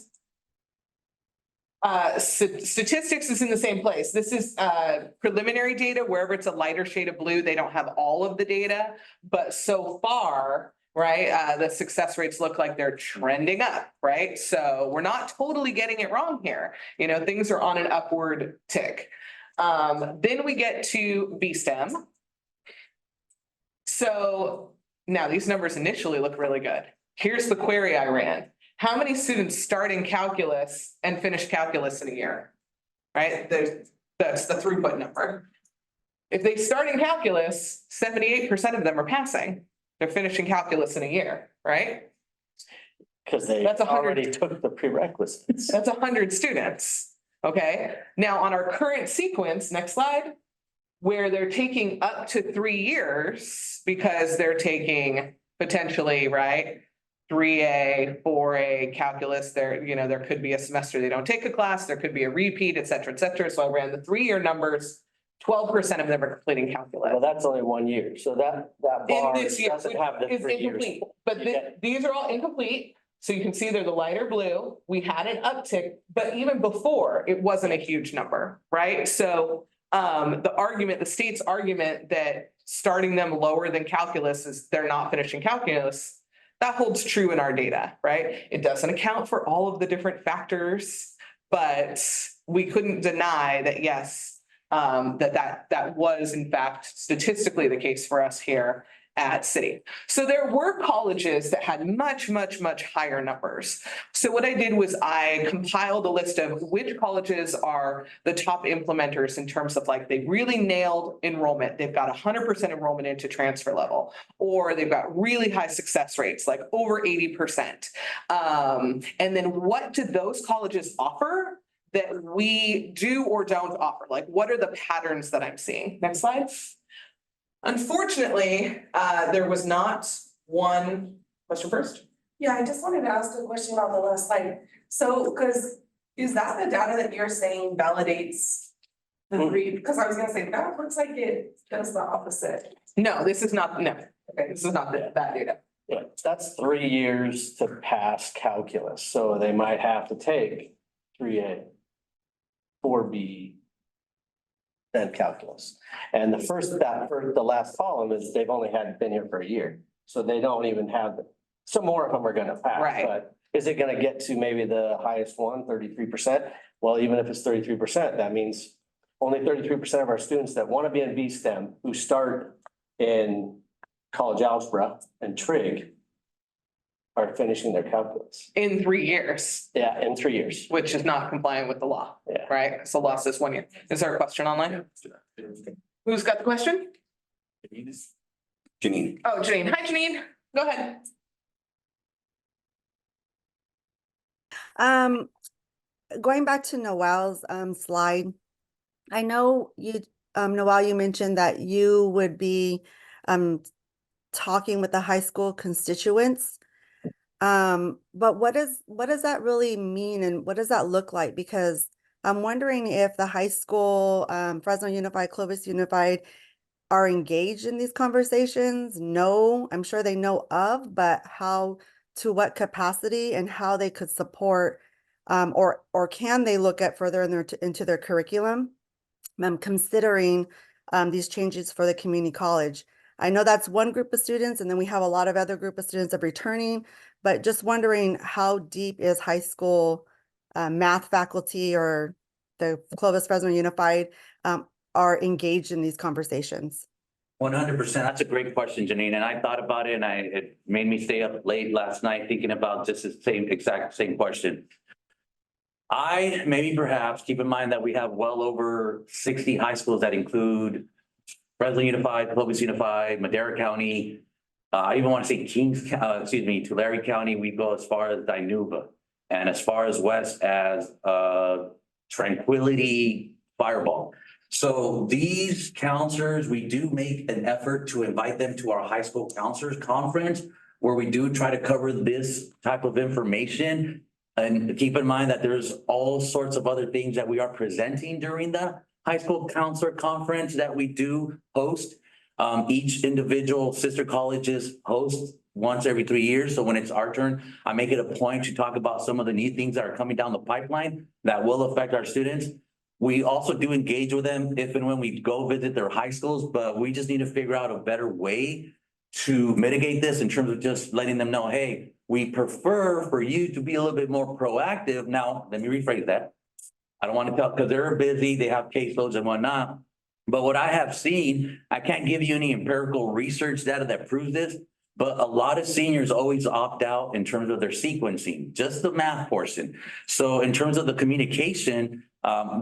Speaker 1: Statistics is in the same place. This is preliminary data. Wherever it's a lighter shade of blue, they don't have all of the data, but so far, right, the success rates look like they're trending up, right? So we're not totally getting it wrong here. You know, things are on an upward tick. Then we get to BSTEM. So now these numbers initially look really good. Here's the query I ran. How many students start in calculus and finish calculus in a year? Right? That's the throughput number. If they start in calculus, 78% of them are passing. They're finishing calculus in a year, right?
Speaker 3: Because they
Speaker 1: That's 100.
Speaker 3: already took the prerequisites.
Speaker 1: That's 100 students. Okay. Now on our current sequence, next slide, where they're taking up to 3 years because they're taking potentially, right, 3A, 4A calculus, there could be a semester they don't take a class, there could be a repeat, et cetera, et cetera. So I ran the 3-year numbers, 12% of them are completing calculus.
Speaker 3: Well, that's only 1 year. So that bar
Speaker 1: In this year,
Speaker 3: doesn't have the
Speaker 1: is
Speaker 3: 3 years.
Speaker 1: incomplete, but these are all incomplete. So you can see they're the lighter blue. We had an uptick, but even before it wasn't a huge number, right? So the state's argument that starting them lower than calculus is they're not finishing calculus, that holds true in our data, right? It doesn't account for all of the different factors, but we couldn't deny that, yes, that was in fact statistically the case for us here at City. So there were colleges that had much, much, much higher numbers. So what I did was I compiled a list of which colleges are the top implementers in terms of like, they really nailed enrollment. They've got 100% enrollment into transfer level, or they've got really high success rates, like over 80%. And then what do those colleges offer that we do or don't offer? Like, what are the patterns that I'm seeing? Next slide. Unfortunately, there was not one question first.
Speaker 10: Yeah, I just wanted to ask a question about the last slide. So, because is that the data that you're saying validates the three? Because I was gonna say, that looks like it does the opposite.
Speaker 1: No, this is not, no, okay, this is not that data.
Speaker 3: Yeah, that's 3 years to pass calculus, so they might have to take 3A, 4B, then calculus. And the last column is they've only been here for a year, so they don't even have, some more of them are gonna pass.
Speaker 1: Right.
Speaker 3: But is it gonna get to maybe the highest one, 33%? Well, even if it's 33%, that means only 33% of our students that want to be in B-STEM who start in college algebra and trig are finishing their calculus.
Speaker 1: In 3 years,
Speaker 3: Yeah, in 3 years.
Speaker 1: which is not compliant with the law,
Speaker 3: Yeah.
Speaker 1: right? So lost this 1 year. Is there a question online? Who's got the question?
Speaker 5: Janine.
Speaker 1: Oh, Janine. Hi, Janine. Go ahead.
Speaker 11: Going back to Noel's slide, I know you, Noel, you mentioned that you would be talking with the high school constituents. But what does that really mean, and what does that look like? Because I'm wondering if the high school, Fresno Unified, Clovis Unified, are engaged in these conversations. No, I'm sure they know of, but how, to what capacity, and how they could support, or can they look at further into their curriculum, considering these changes for the community college. I know that's one group of students, and then we have a lot of other group of students of returning, but just wondering how deep is high school math faculty or the Clovis Fresno Unified are engaged in these conversations?
Speaker 2: 100%. That's a great question, Janine. And I thought about it, and it made me stay up late last night thinking about just the exact same question. Maybe perhaps keep in mind that we have well over 60 high schools that include Fresno Unified, Clovis Unified, Madera County. I even want to say Tulare County. We go as far as Dinuba, and as far as west as Tranquility, Fireball. So these counselors, we do make an effort to invite them to our high school counselors conference, where we do try to cover this type of information. And keep in mind that there's all sorts of other things that we are presenting during the high school counselor conference that we do host. Each individual sister colleges host once every 3 years. So when it's our turn, I make it a point to talk about some of the neat things that are coming down the pipeline that will affect our students. We also do engage with them if and when we go visit their high schools, but we just need to figure out a better way to mitigate this in terms of just letting them know, hey, we prefer for you to be a little bit more proactive. Now, let me rephrase that. I don't want to tell, because they're busy, they have caseloads and whatnot. But what I have seen, I can't give you any empirical research data that proves this, but a lot of seniors always opt out in terms of their sequencing, just the math portion. So in terms of the communication,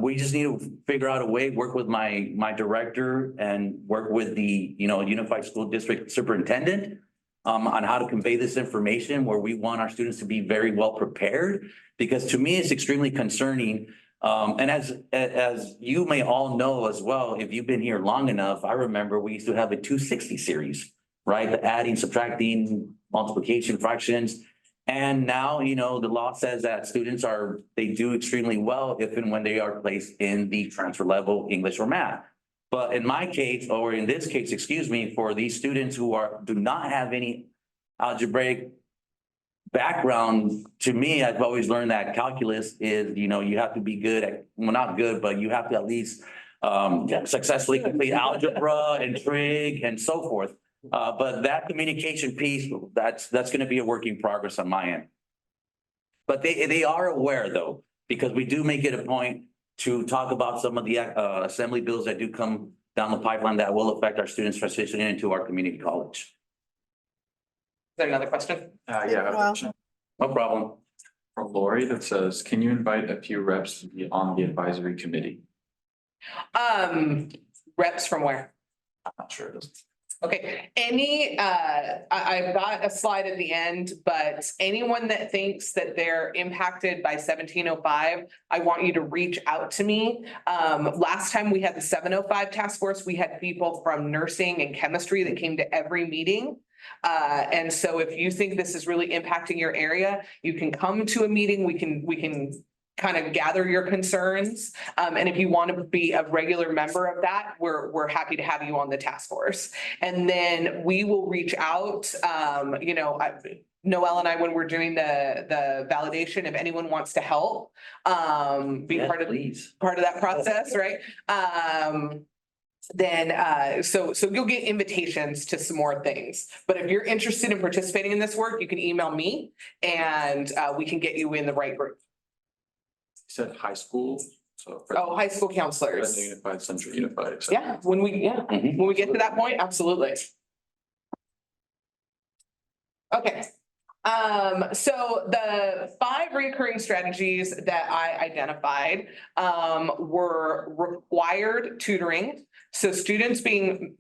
Speaker 2: we just need to figure out a way, work with my director and work with the, Unified School District Superintendent on how to convey this information, where we want our students to be very well prepared, because to me, it's extremely concerning. And as you may all know as well, if you've been here long enough, I remember we used to have a 260 series, right? The adding, subtracting, multiplication, fractions. And now, the law says that students they do extremely well if and when they are placed in the transfer level English or math. But in my case, or in this case, excuse me, for these students who do not have any algebraic background, to me, I've always learned that calculus is, you have to be good at, well, not good, but you have to at least successfully complete algebra and trig and so forth. But that communication piece, that's going to be a work in progress on my end. But they are aware though, because we do make it a point to talk about some of the assembly bills that do come down the pipeline that will affect our students transitioning into our community college.
Speaker 1: Is there another question?
Speaker 8: Yeah, I have a
Speaker 11: Well-
Speaker 8: question
Speaker 2: No problem.
Speaker 8: from Lori that says, can you invite a few reps to be on the advisory committee?
Speaker 1: Reps from where?
Speaker 8: I'm not sure. It doesn't-
Speaker 1: Okay, I've got a slide at the end, but anyone that thinks that they're impacted by 1705, I want you to reach out to me. Last time we had the 705 task force, we had people from nursing and chemistry that came to every meeting. And so if you think this is really impacting your area, you can come to a meeting, we can kind of gather your concerns. And if you want to be a regular member of that, we're happy to have you on the task force. And then we will reach out, Noelle and I, when we're doing the validation, if anyone wants to help, be
Speaker 2: Yes,
Speaker 1: part of
Speaker 2: please.
Speaker 1: that process, right? Then, so you'll get invitations to some more things. But if you're interested in participating in this work, you can email me and we can get you in the right group.
Speaker 8: You said high school, so.
Speaker 1: Oh, high school
Speaker 8: Fresno
Speaker 1: counselors.
Speaker 8: Unified, Central Unified. et cetera.
Speaker 1: Yeah, when we get to that point, absolutely. Okay. So the 5 recurring strategies that I identified were required tutoring. So students receiving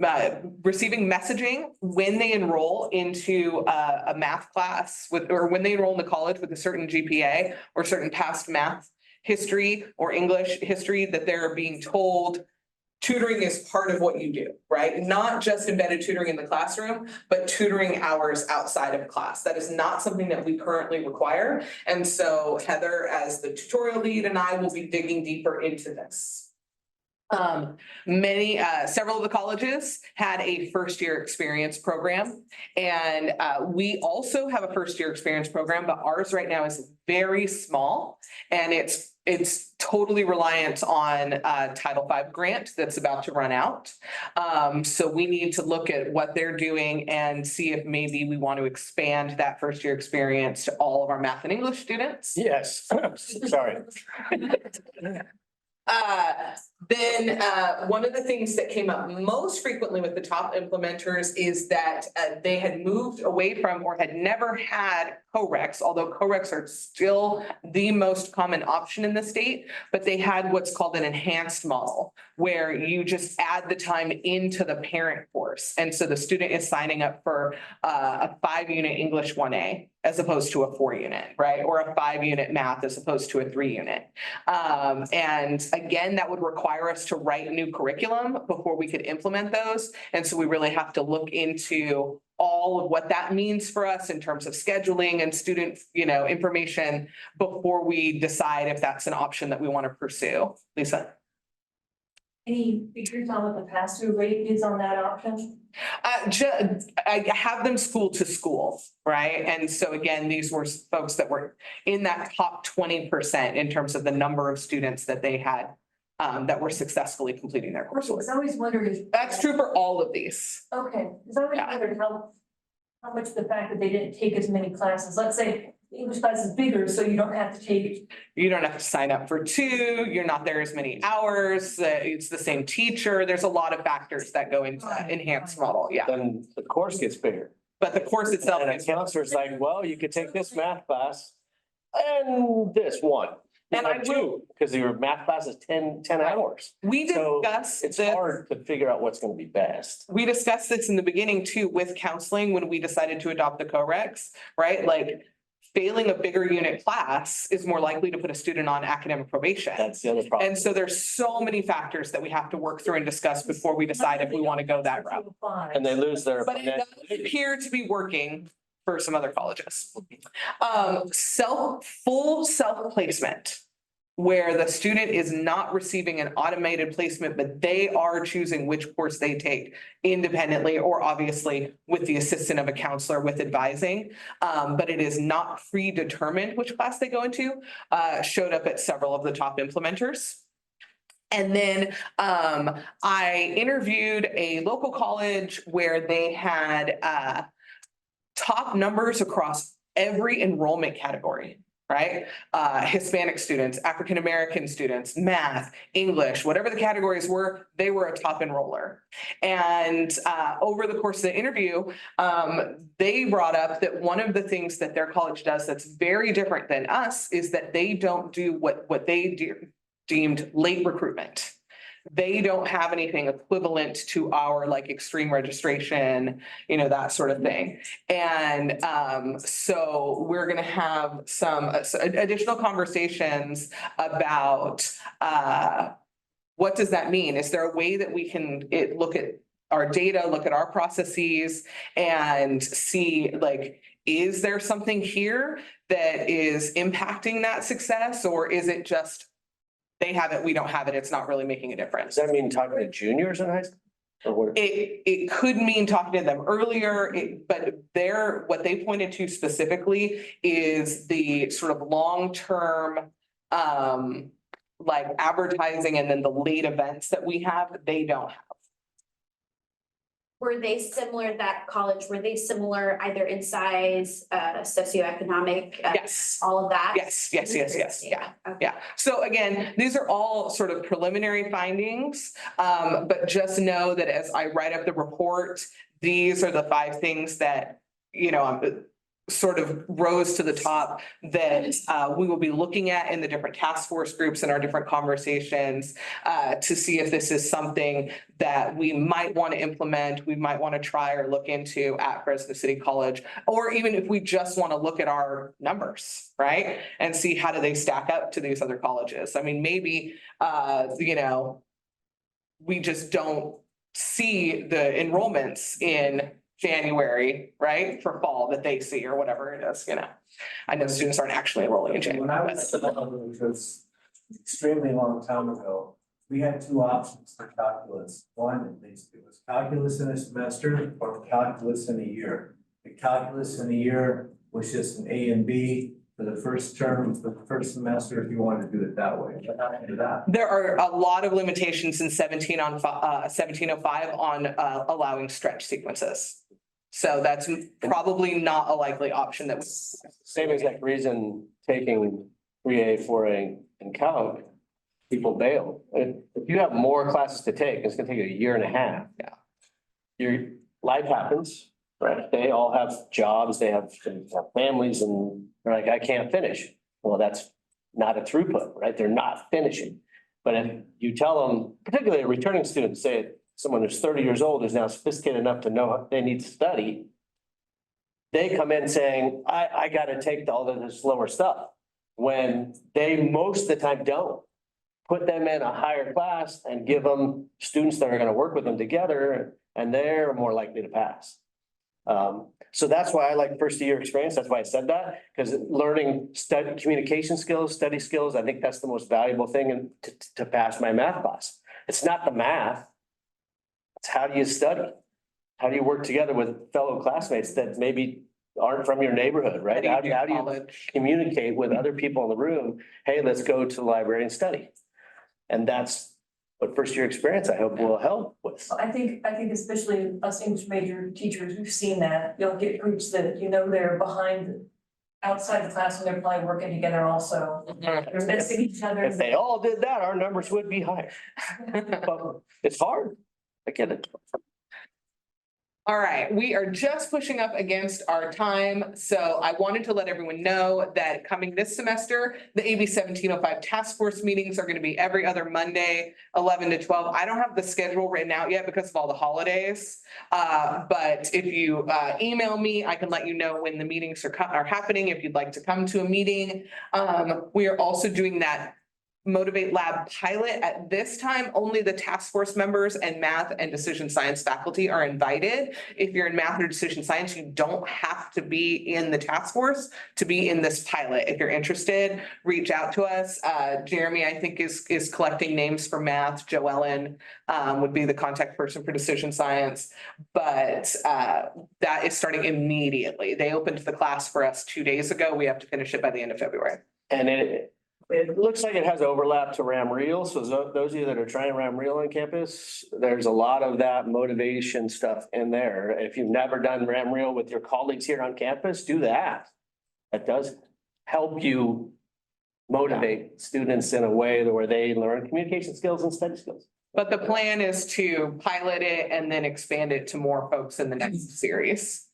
Speaker 1: messaging when they enroll into a math class or when they enroll in the college with a certain GPA or certain past math history or English history, that they're being told tutoring is part of what you do, right? Not just embedded tutoring in the classroom, but tutoring hours outside of class. That is not something that we currently require. And so Heather, as the tutorial lead, and I will be digging deeper into this. Several of the colleges had a first year experience program, and we also have a first year experience program, but ours right now is very small, and it's totally reliant on Title V grant that's about to run out. So we need to look at what they're doing and see if maybe we want to expand that first year experience to all of our math and English students.
Speaker 3: Yes, sorry.
Speaker 1: Then one of the things that came up most frequently with the top implementers is that they had moved away from or had never had co-recs, although co-recs are still the most common option in the state, but they had what's called an enhanced model, where you just add the time into the parent course. And so the student is signing up for a 5-unit English 1A as opposed to a 4-unit, right? Or a 5-unit math as opposed to a 3-unit. And again, that would require us to write new curriculum before we could implement those. And so we really have to look into all of what that means for us in terms of scheduling and student, information before we decide if that's an option that we want to pursue. Lisa?
Speaker 12: Any figures on what the pass-through rate is on that option?
Speaker 1: I have them school to school, right? And so again, these were folks that were in that top 20% in terms of the number of students that they had that were successfully completing their coursework.
Speaker 12: I always wondered if.
Speaker 1: That's true for all of these.
Speaker 12: Okay, because I always wondered how much the fact that they didn't take as many classes, let's say the English class is bigger, so you don't have to take.
Speaker 1: You don't have to sign up for 2, you're not there as many hours, it's the same teacher. There's a lot of factors that go into that enhanced model, yeah.
Speaker 3: Then the course gets bigger.
Speaker 1: But the course itself
Speaker 3: And
Speaker 1: is.
Speaker 3: the counselor's like, well, you could take this math class and this one.
Speaker 1: And I
Speaker 3: two, because your math class is 10 hours.
Speaker 1: We
Speaker 3: So
Speaker 1: discussed
Speaker 3: It's
Speaker 1: this.
Speaker 3: hard to figure out what's gonna be best.
Speaker 1: We discussed this in the beginning too with counseling when we decided to adopt the co-recs, right? Like failing a bigger unit class is more likely to put a student on academic probation.
Speaker 3: That's the other problem.
Speaker 1: And so there's so many factors that we have to work through and discuss before we decide if we want to go that route.
Speaker 3: And they lose their.
Speaker 1: But it does appear to be working for some other colleges. Full self-placement, where the student is not receiving an automated placement, but they are choosing which course they take independently or obviously with the assistance of a counselor with advising. But it is not predetermined which class they go into, showed up at several of the top implementers. And then I interviewed a local college where they had top numbers across every enrollment category. right? Hispanic students, African-American students, math, English, whatever the categories were, they were a top enroller. And over the course of the interview, they brought up that one of the things that their college does that's very different than us is that they don't do what they deemed late recruitment. They don't have anything equivalent to our like extreme registration, that sort of thing. And so we're gonna have some additional conversations about what does that mean? Is there a way that we can look at our data, look at our processes and see like, is there something here that is impacting that success, or is it just they have it, we don't have it, it's not really making a difference?
Speaker 3: Does that mean talking to juniors in high school? Or what?
Speaker 1: It could mean talking to them earlier, but what they pointed to specifically is the sort of long-term like advertising and then the late events that we have, they don't have.
Speaker 13: Were they similar, that college, were they similar either in size, socioeconomic?
Speaker 1: Yes.
Speaker 13: All of that?
Speaker 1: Yes, yeah.
Speaker 13: Okay.
Speaker 1: Yeah, so again, these are all sort of preliminary findings, but just know that as I write up the report, these are the 5 things that, sort of rose to the top that we will be looking at in the different task force groups and our different conversations to see if this is something that we might want to implement, we might want to try or look into at Fresno City College, or even if we just want to look at our numbers, right? And see how do they stack up to these other colleges. I mean, maybe, we just don't see the enrollments in January, right, for fall that they see or whatever it is, I know students aren't actually enrolling in January.
Speaker 14: When I was at the level, which was extremely long time ago, we had 2 options for calculus. One, at least, it was calculus in a semester or calculus in a year. The calculus in a year was just an A and B for the first term, for the first semester, if you wanted to do it that way. But not into that.
Speaker 1: There are a lot of limitations in 1705 on allowing stretch sequences. So that's probably not a likely option that.
Speaker 3: Same exact reason taking 3A, 4A and calc, people bail. If you have more classes to take, it's gonna take you a year and a half.
Speaker 1: Yeah.
Speaker 3: Your life happens, right? They all have jobs, they have families and they're like, I can't finish. Well, that's not a throughput, right? They're not finishing. But if you tell them, particularly a returning student, say someone who's 30 years old is now sophisticated enough to know they need to study. They come in saying, I gotta take all of this lower stuff, when they most of the time don't. Put them in a higher class and give them students that are gonna work with them together, and they're more likely to pass. So that's why I like first year experience. That's why I said that, because learning communication skills, study skills, I think that's the most valuable thing to pass my math class. It's not the math. It's how do you study? How do you work together with fellow classmates that maybe aren't from your neighborhood, right? How do you communicate with other people in the room? Hey, let's go to the library and study. And that's what first year experience I hope will help with.
Speaker 12: I think especially us English major teachers, we've seen that. You'll get groups that, they're behind outside the class when they're probably working together also. They're missing each other.
Speaker 3: If they all did that, our numbers would be higher. But it's hard. I get it.
Speaker 1: All right, we are just pushing up against our time. So I wanted to let everyone know that coming this semester, the AB 1705 task force meetings are going to be every other Monday, 11 to 12. I don't have the schedule written out yet because of all the holidays. But if you email me, I can let you know when the meetings are happening if you'd like to come to a meeting. We are also doing that Motivate Lab pilot. At this time, only the task force members and math and decision science faculty are invited. If you're in math or decision science, you don't have to be in the task force to be in this pilot. If you're interested, reach out to us. Jeremy, I think, is collecting names for math. Joellen would be the contact person for decision science. But that is starting immediately. They opened the class for us 2 days ago. We have to finish it by the end of February.
Speaker 3: And it looks like it has overlap to remedial. So those of you that are trying remedial on campus, there's a lot of that motivation stuff in there. If you've never done remedial with your colleagues here on campus, do that. That does. help you motivate students in a way where they learn communication skills and study skills.
Speaker 1: But the plan is to pilot it and then expand it to more folks in the next series.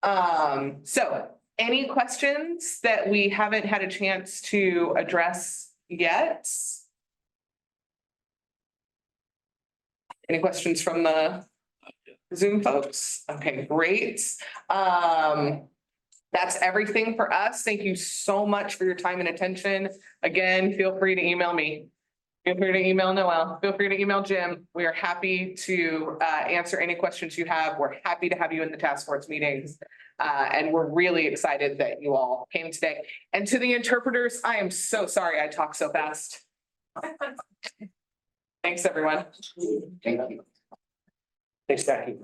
Speaker 1: So any questions that we haven't had a chance to address yet? Any questions from the Zoom folks? Okay, great. That's everything for us. Thank you so much for your time and attention. Again, feel free to email me. Feel free to email Noel. Feel free to email Jim. We are happy to answer any questions you have. We're happy to have you in the task force meetings. And we're really excited that you all came today. And to the interpreters, I am so sorry I talk so fast. Thanks, everyone. Thank you.
Speaker 3: Thanks, Jackie.